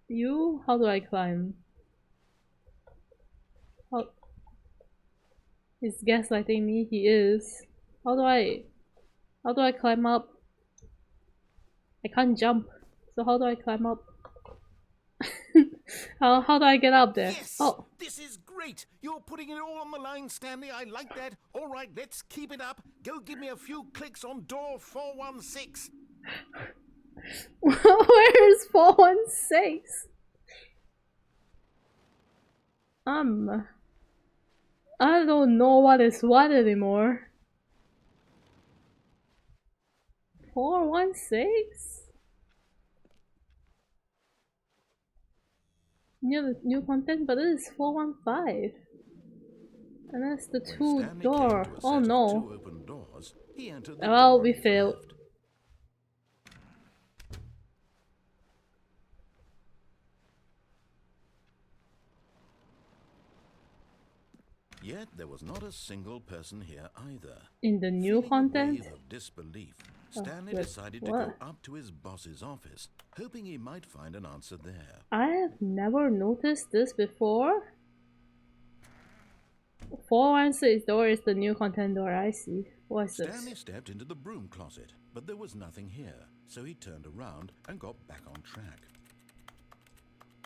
You? How do I climb? How? He's gaslighting me. He is. How do I climb up? I can't jump. So how do I climb up? How do I get up there? Yes! Oh. This is great! You're putting it all on the line, Stanley. I like that. All right, let's keep it up. Go give me a few clicks on door 416. Where's 416? I don't know what is what anymore. 416? New content, but this is 415. And that's the When two Stanley door. came to a Oh set of no. two open doors, he entered the Well, door we on his failed. left. Yet there was not a single person here either. In the new Feeling content? a wave of disbelief, Oh, Stanley wait, decided to what? go up to his boss's office, hoping he might find an answer there. I have never noticed this before. 416 door is the new content door, I see. What's Stanley this? stepped into the broom closet, but there was nothing here, so he turned around and got back on track.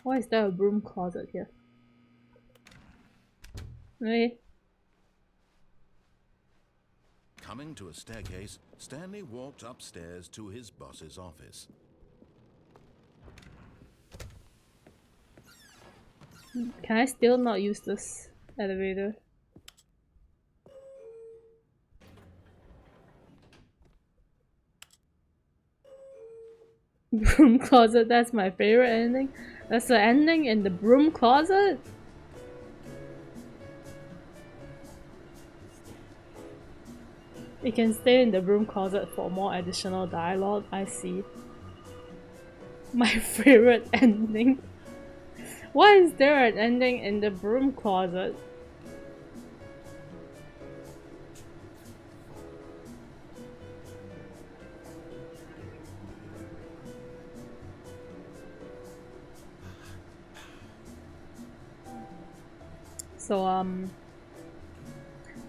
Why is there a broom closet here? Okay. Coming to a staircase, Stanley walked upstairs to his boss's office. Can I still not use this elevator? Broom closet, that's my favorite ending. That's the ending in the broom closet? You can stay in the broom closet for more additional dialogue, I see. My favorite ending. Why is there an ending in the broom closet? So,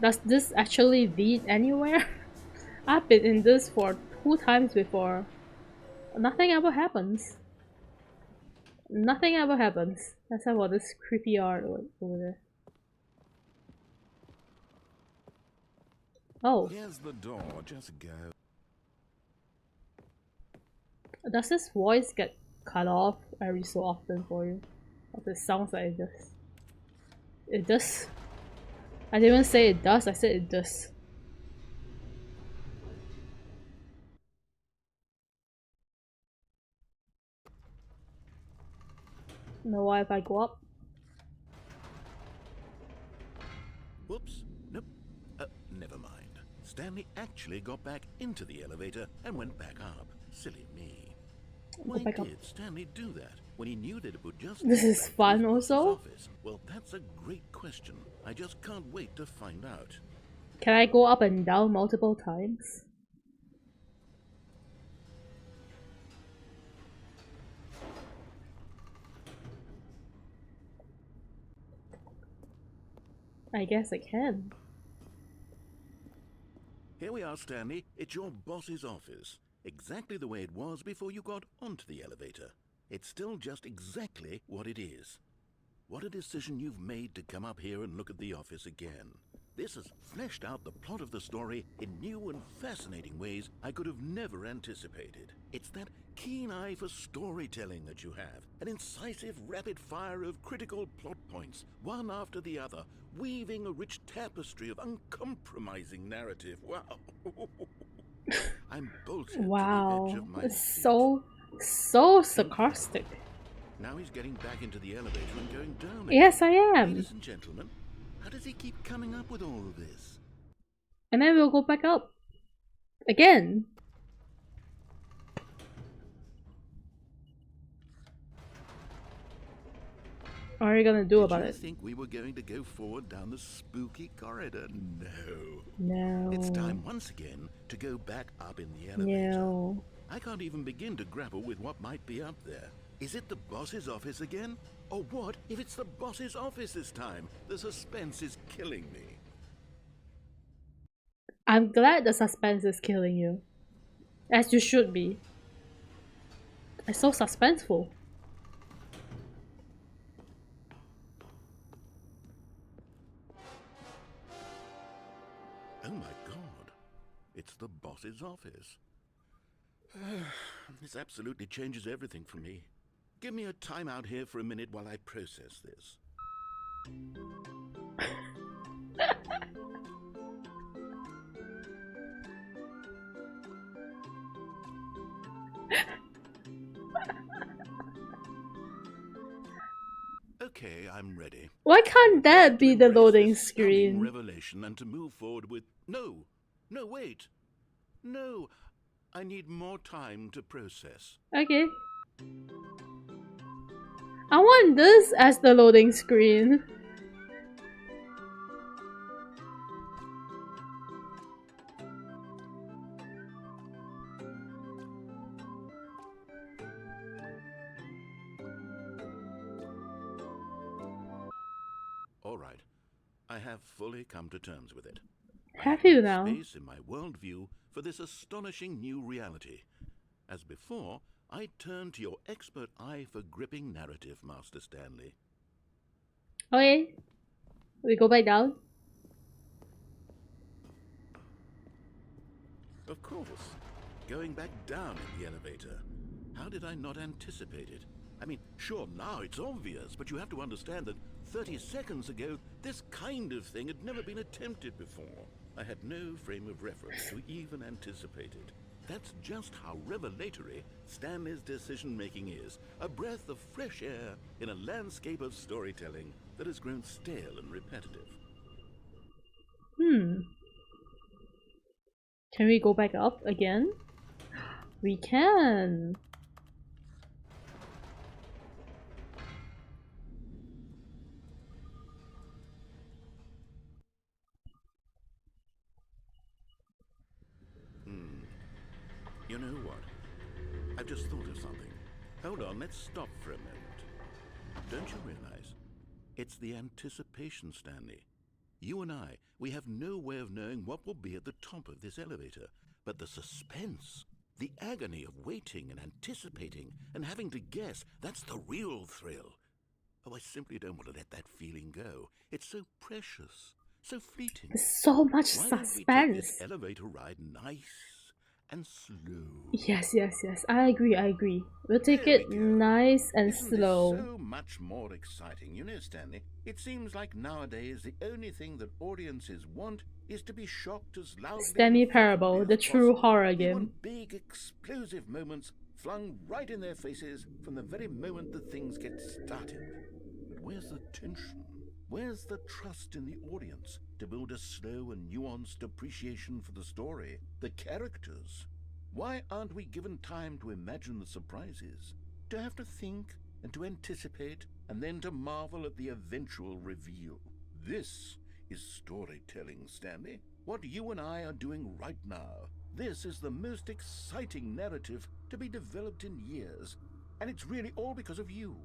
does this actually lead anywhere? I've been in this for 2 times before. Nothing ever happens. Nothing ever happens. Except for this creepy art over there. Oh. Here's the door, just go. Does this voice get cut off every so often for you? Or it sounds like it does. It does. I didn't even say it does, I said it does. Now why if I go up? Whoops. Nope. Never mind. Stanley actually got back into the elevator and went back up. Silly me. Why back up. did Stanley do that when he knew that it would just This get is back to fun his boss's also? office? Well, that's a great question. I just can't wait to find out. Can I go up and down multiple times? I guess I can. Here we are, Stanley. It's your boss's office. Exactly the way it was before you got onto the elevator. It's still just exactly what it is. What a decision you've made to come up here and look at the office again. This has fleshed out the plot of the story in new and fascinating ways I could have never anticipated. It's that keen eye for storytelling that you have, an incisive rapid fire of critical plot points, one after the other, weaving a rich tapestry of uncompromising narrative. Wow. I'm bolted Wow. to the edge of my It's seat. so sarcastic. Now he's getting back into the elevator and going down again. Yes, I am. Ladies and gentlemen, how does he keep coming up with all of this? And then we'll go back up. Again. What are you gonna do about Did you it? think we were going to go forward down the spooky corridor? No. No. It's time once again to go back up in the elevator. No. I can't even begin to grapple with what might be up there. Is it the boss's office again? Or what if it's the boss's office this time? The suspense is killing me. I'm glad the suspense is killing you. As you should be. It's so suspenseful. Oh my god. It's the boss's office. This absolutely changes everything for me. Give me a time out here for a minute while I process this. Okay, I'm ready. Why can't that be the Embrace loading this stunning screen? revelation and to move forward with... No, wait. No, I need more time to process. Okay. I want this as the loading screen. All right, I have fully come to terms with it. Have you made now? space in my worldview for this astonishing new reality. As before, I turn to your expert eye for gripping narrative, Master Stanley. Okay. We go back down. Of course. Going back down in the elevator. How did I not anticipate it? I mean, sure, now it's obvious, but you have to understand that 30 seconds ago, this kind of thing had never been attempted before. I had no frame of reference to even anticipate it. That's just how revelatory Stanley's decision-making is. A breath of fresh air in a landscape of storytelling that has grown stale and repetitive. Can we go back up again? We can. You know what? I've just thought of something. Hold on, let's stop for a moment. Don't you realize? It's the anticipation, Stanley. You and I, we have no way of knowing what will be at the top of this elevator. But the suspense, the agony of waiting and anticipating and having to guess, that's the real thrill. Oh, I simply don't want to let that feeling go. It's so precious, so fleeting. So much Why don't we take suspense. this elevator ride nice and slow? Yes. I agree. We'll take There it we go. nice and Isn't slow. this so much more exciting? You know, Stanley, it seems like nowadays the only thing that audiences want is to be shocked as loudly Stanley and frequently Parable, as the true possible. horror They game. want big, explosive moments flung right in their faces from the very moment that things get started. But where's the tension? Where's the trust in the audience to build a slow and nuanced appreciation for the story, the characters? Why aren't we given time to imagine the surprises, to have to think and to anticipate, and then to marvel at the eventual reveal? This is storytelling, Stanley. What you and I are doing right now. This is the most exciting narrative to be developed in years, and it's really all because of you.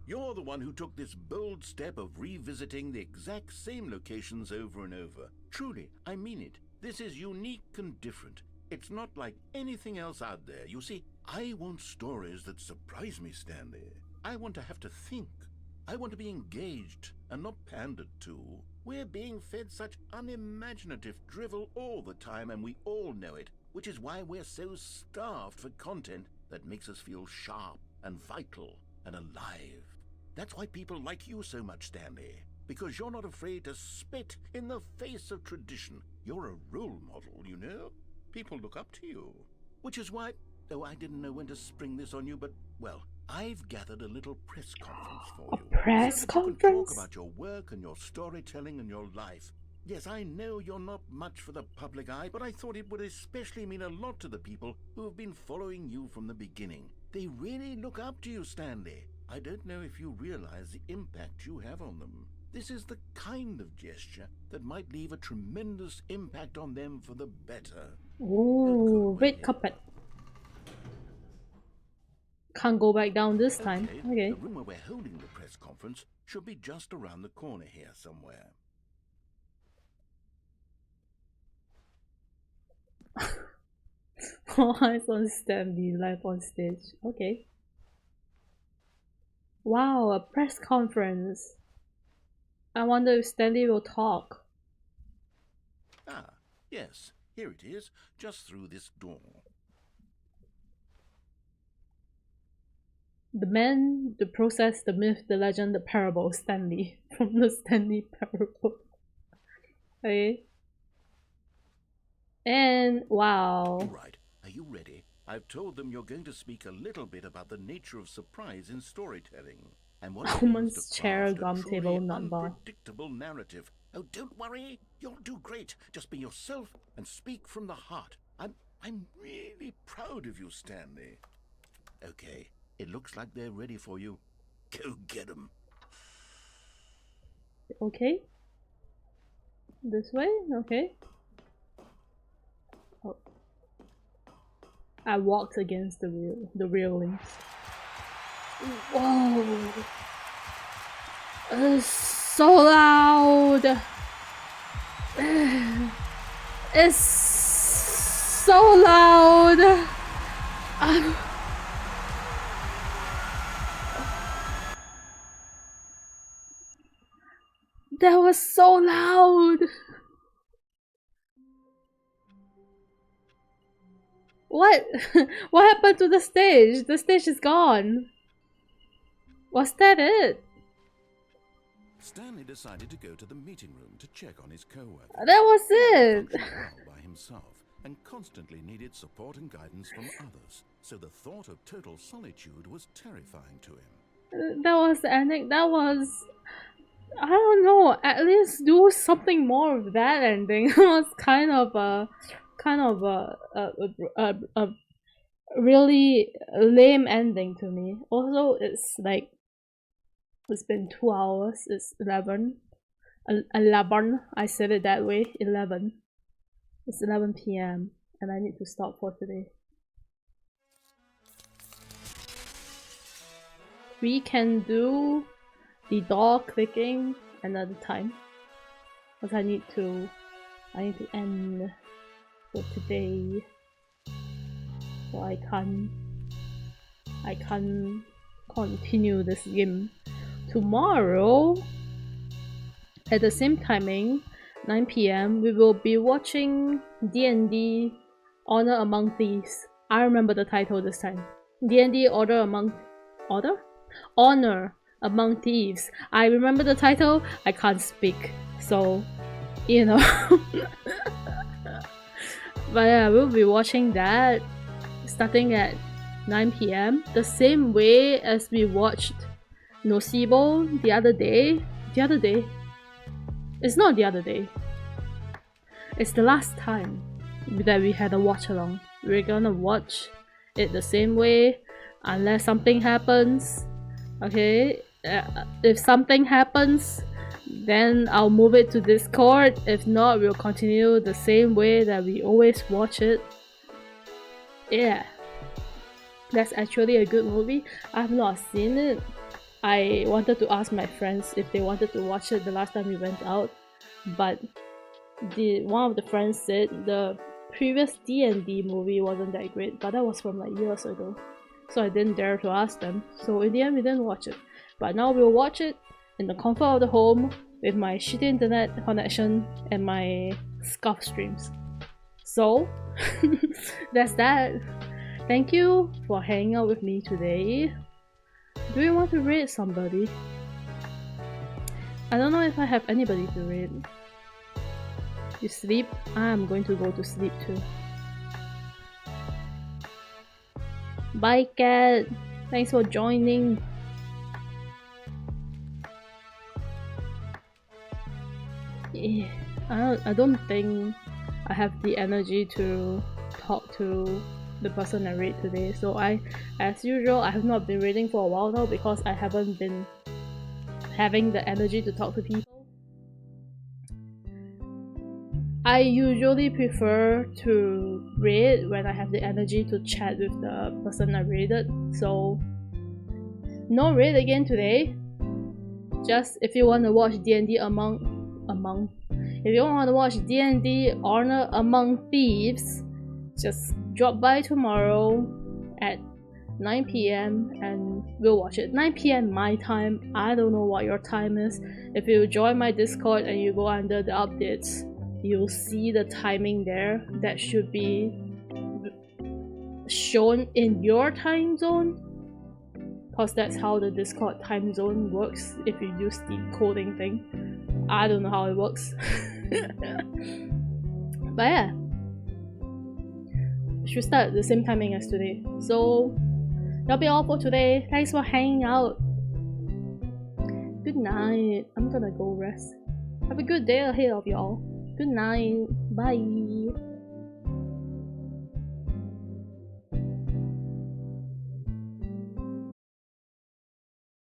You're the one who took this bold step of revisiting the exact same locations over and over. Truly, I mean it. This is unique and different. It's not like anything else out there. You see, I want stories that surprise me, Stanley. I want to have to think. I want to be engaged and not pandered to. We're being fed such unimaginative drivel all the time, and we all know it, which is why we're so starved for content that makes us feel sharp and vital and alive. That's why people like you so much, Stanley. Because you're not afraid to spit in the face of tradition. You're a role model, you know? People look up to you. Which is why, though I didn't know when to spring this on you, but, well, I've gathered a little press conference for you. Press so that you can conference? talk about your work and your storytelling and your life. Yes, I know you're not much for the public eye, but I thought it would especially mean a lot to the people who have been following you from the beginning. They really look up to you, Stanley. I don't know if you realize the impact you have on them. This is the kind of gesture that might leave a tremendous impact on them for the better. Ooh, red carpet. Can't go back down this time. Okay. The room where we're holding the press conference should be just around the corner here somewhere. All eyes on Stanley live on stage. Okay. Wow, a press conference. I wonder if Stanley will talk. Ah, yes, here it is, just through this door. The man, the process, the myth, the legend, the parable, Stanley. From the Stanley Parable. Okay. And wow. Right. Are you ready? I've told them you're going to speak a little bit about the nature of surprise in storytelling. And what it means Woman's to chair, craft a gum truly table, not bar. unpredictable narrative. Oh, don't worry. You'll do great. Just be yourself and speak from the heart. I'm really proud of you, Stanley. Okay. It looks like they're ready for you. Go get them. Okay. This way? Okay. Oh. I walked against the railings. Whoa! It's so loud! It's so loud! That was so loud! What? What happened to the stage? The stage is gone. Was that it? Stanley decided to go to the meeting room to check on his co-worker. That was it. He functioned well by himself and constantly needed support and guidance from others, so the thought of total solitude was terrifying to him. That was the ending. That was... I don't know. At least do something more with that ending. It was kind of a really lame ending to me. Also, it's like it's been 2 hours. It's 11. I said it that way. 11. It's 11 p.m. and I need to stop for today. We can do the door clicking another time, because I need to end for today, so I can't continue this game tomorrow at the same timing. 9 p.m. we will be watching D&D Honor Among Thieves. I remember the title this time. D&D Honor Among Thieves. I remember the title, I can't speak, so you know. But yeah, we'll be watching that starting at 9 p.m. the same way as we watched Nocebo the other day. It's not the other day. It's the last time that we had a watch along. We're gonna watch it the same way unless something happens. Okay, if something happens, then I'll move it to Discord. If not, we'll continue the same way that we always watch it. Yeah, that's actually a good movie. I've not seen it. I wanted to ask my friends if they wanted to watch it the last time we went out, but one of the friends said the previous D&D movie wasn't that great, but that was from like years ago, so I didn't dare to ask them. So in the end we didn't watch it, but now we'll watch it in the comfort of the home with my shitty internet connection and my scuff streams. So that's that. Thank you for hanging out with me today. Do you want to raid somebody? I don't know if I have anybody to raid. You sleep? I'm going to go to sleep too. Bye, cat. Thanks for joining. I don't think I have the energy to talk to the person I raid today, so as usual, I have not been raiding for a while now because I haven't been having the energy to talk to people. I usually prefer to raid when I have the energy to chat with the person I raided, so no raid again today. Just if you want to watch D&D if you want to watch D&D Honor Among Thieves, just drop by tomorrow at 9 p.m. and we'll watch it. 9 p.m. my time. I don't know what your time is. If you join my Discord and you go under the updates, you'll see the timing there. That should be shown in your time zone. Cause that's how the Discord time zone works if you use the coding thing. I don't know how it works. But yeah. Should start at the same timing as today. So that'll be all for today. Thanks for hanging out. Good night. I'm gonna go rest. Have a good day ahead of y'all. Good night. Bye.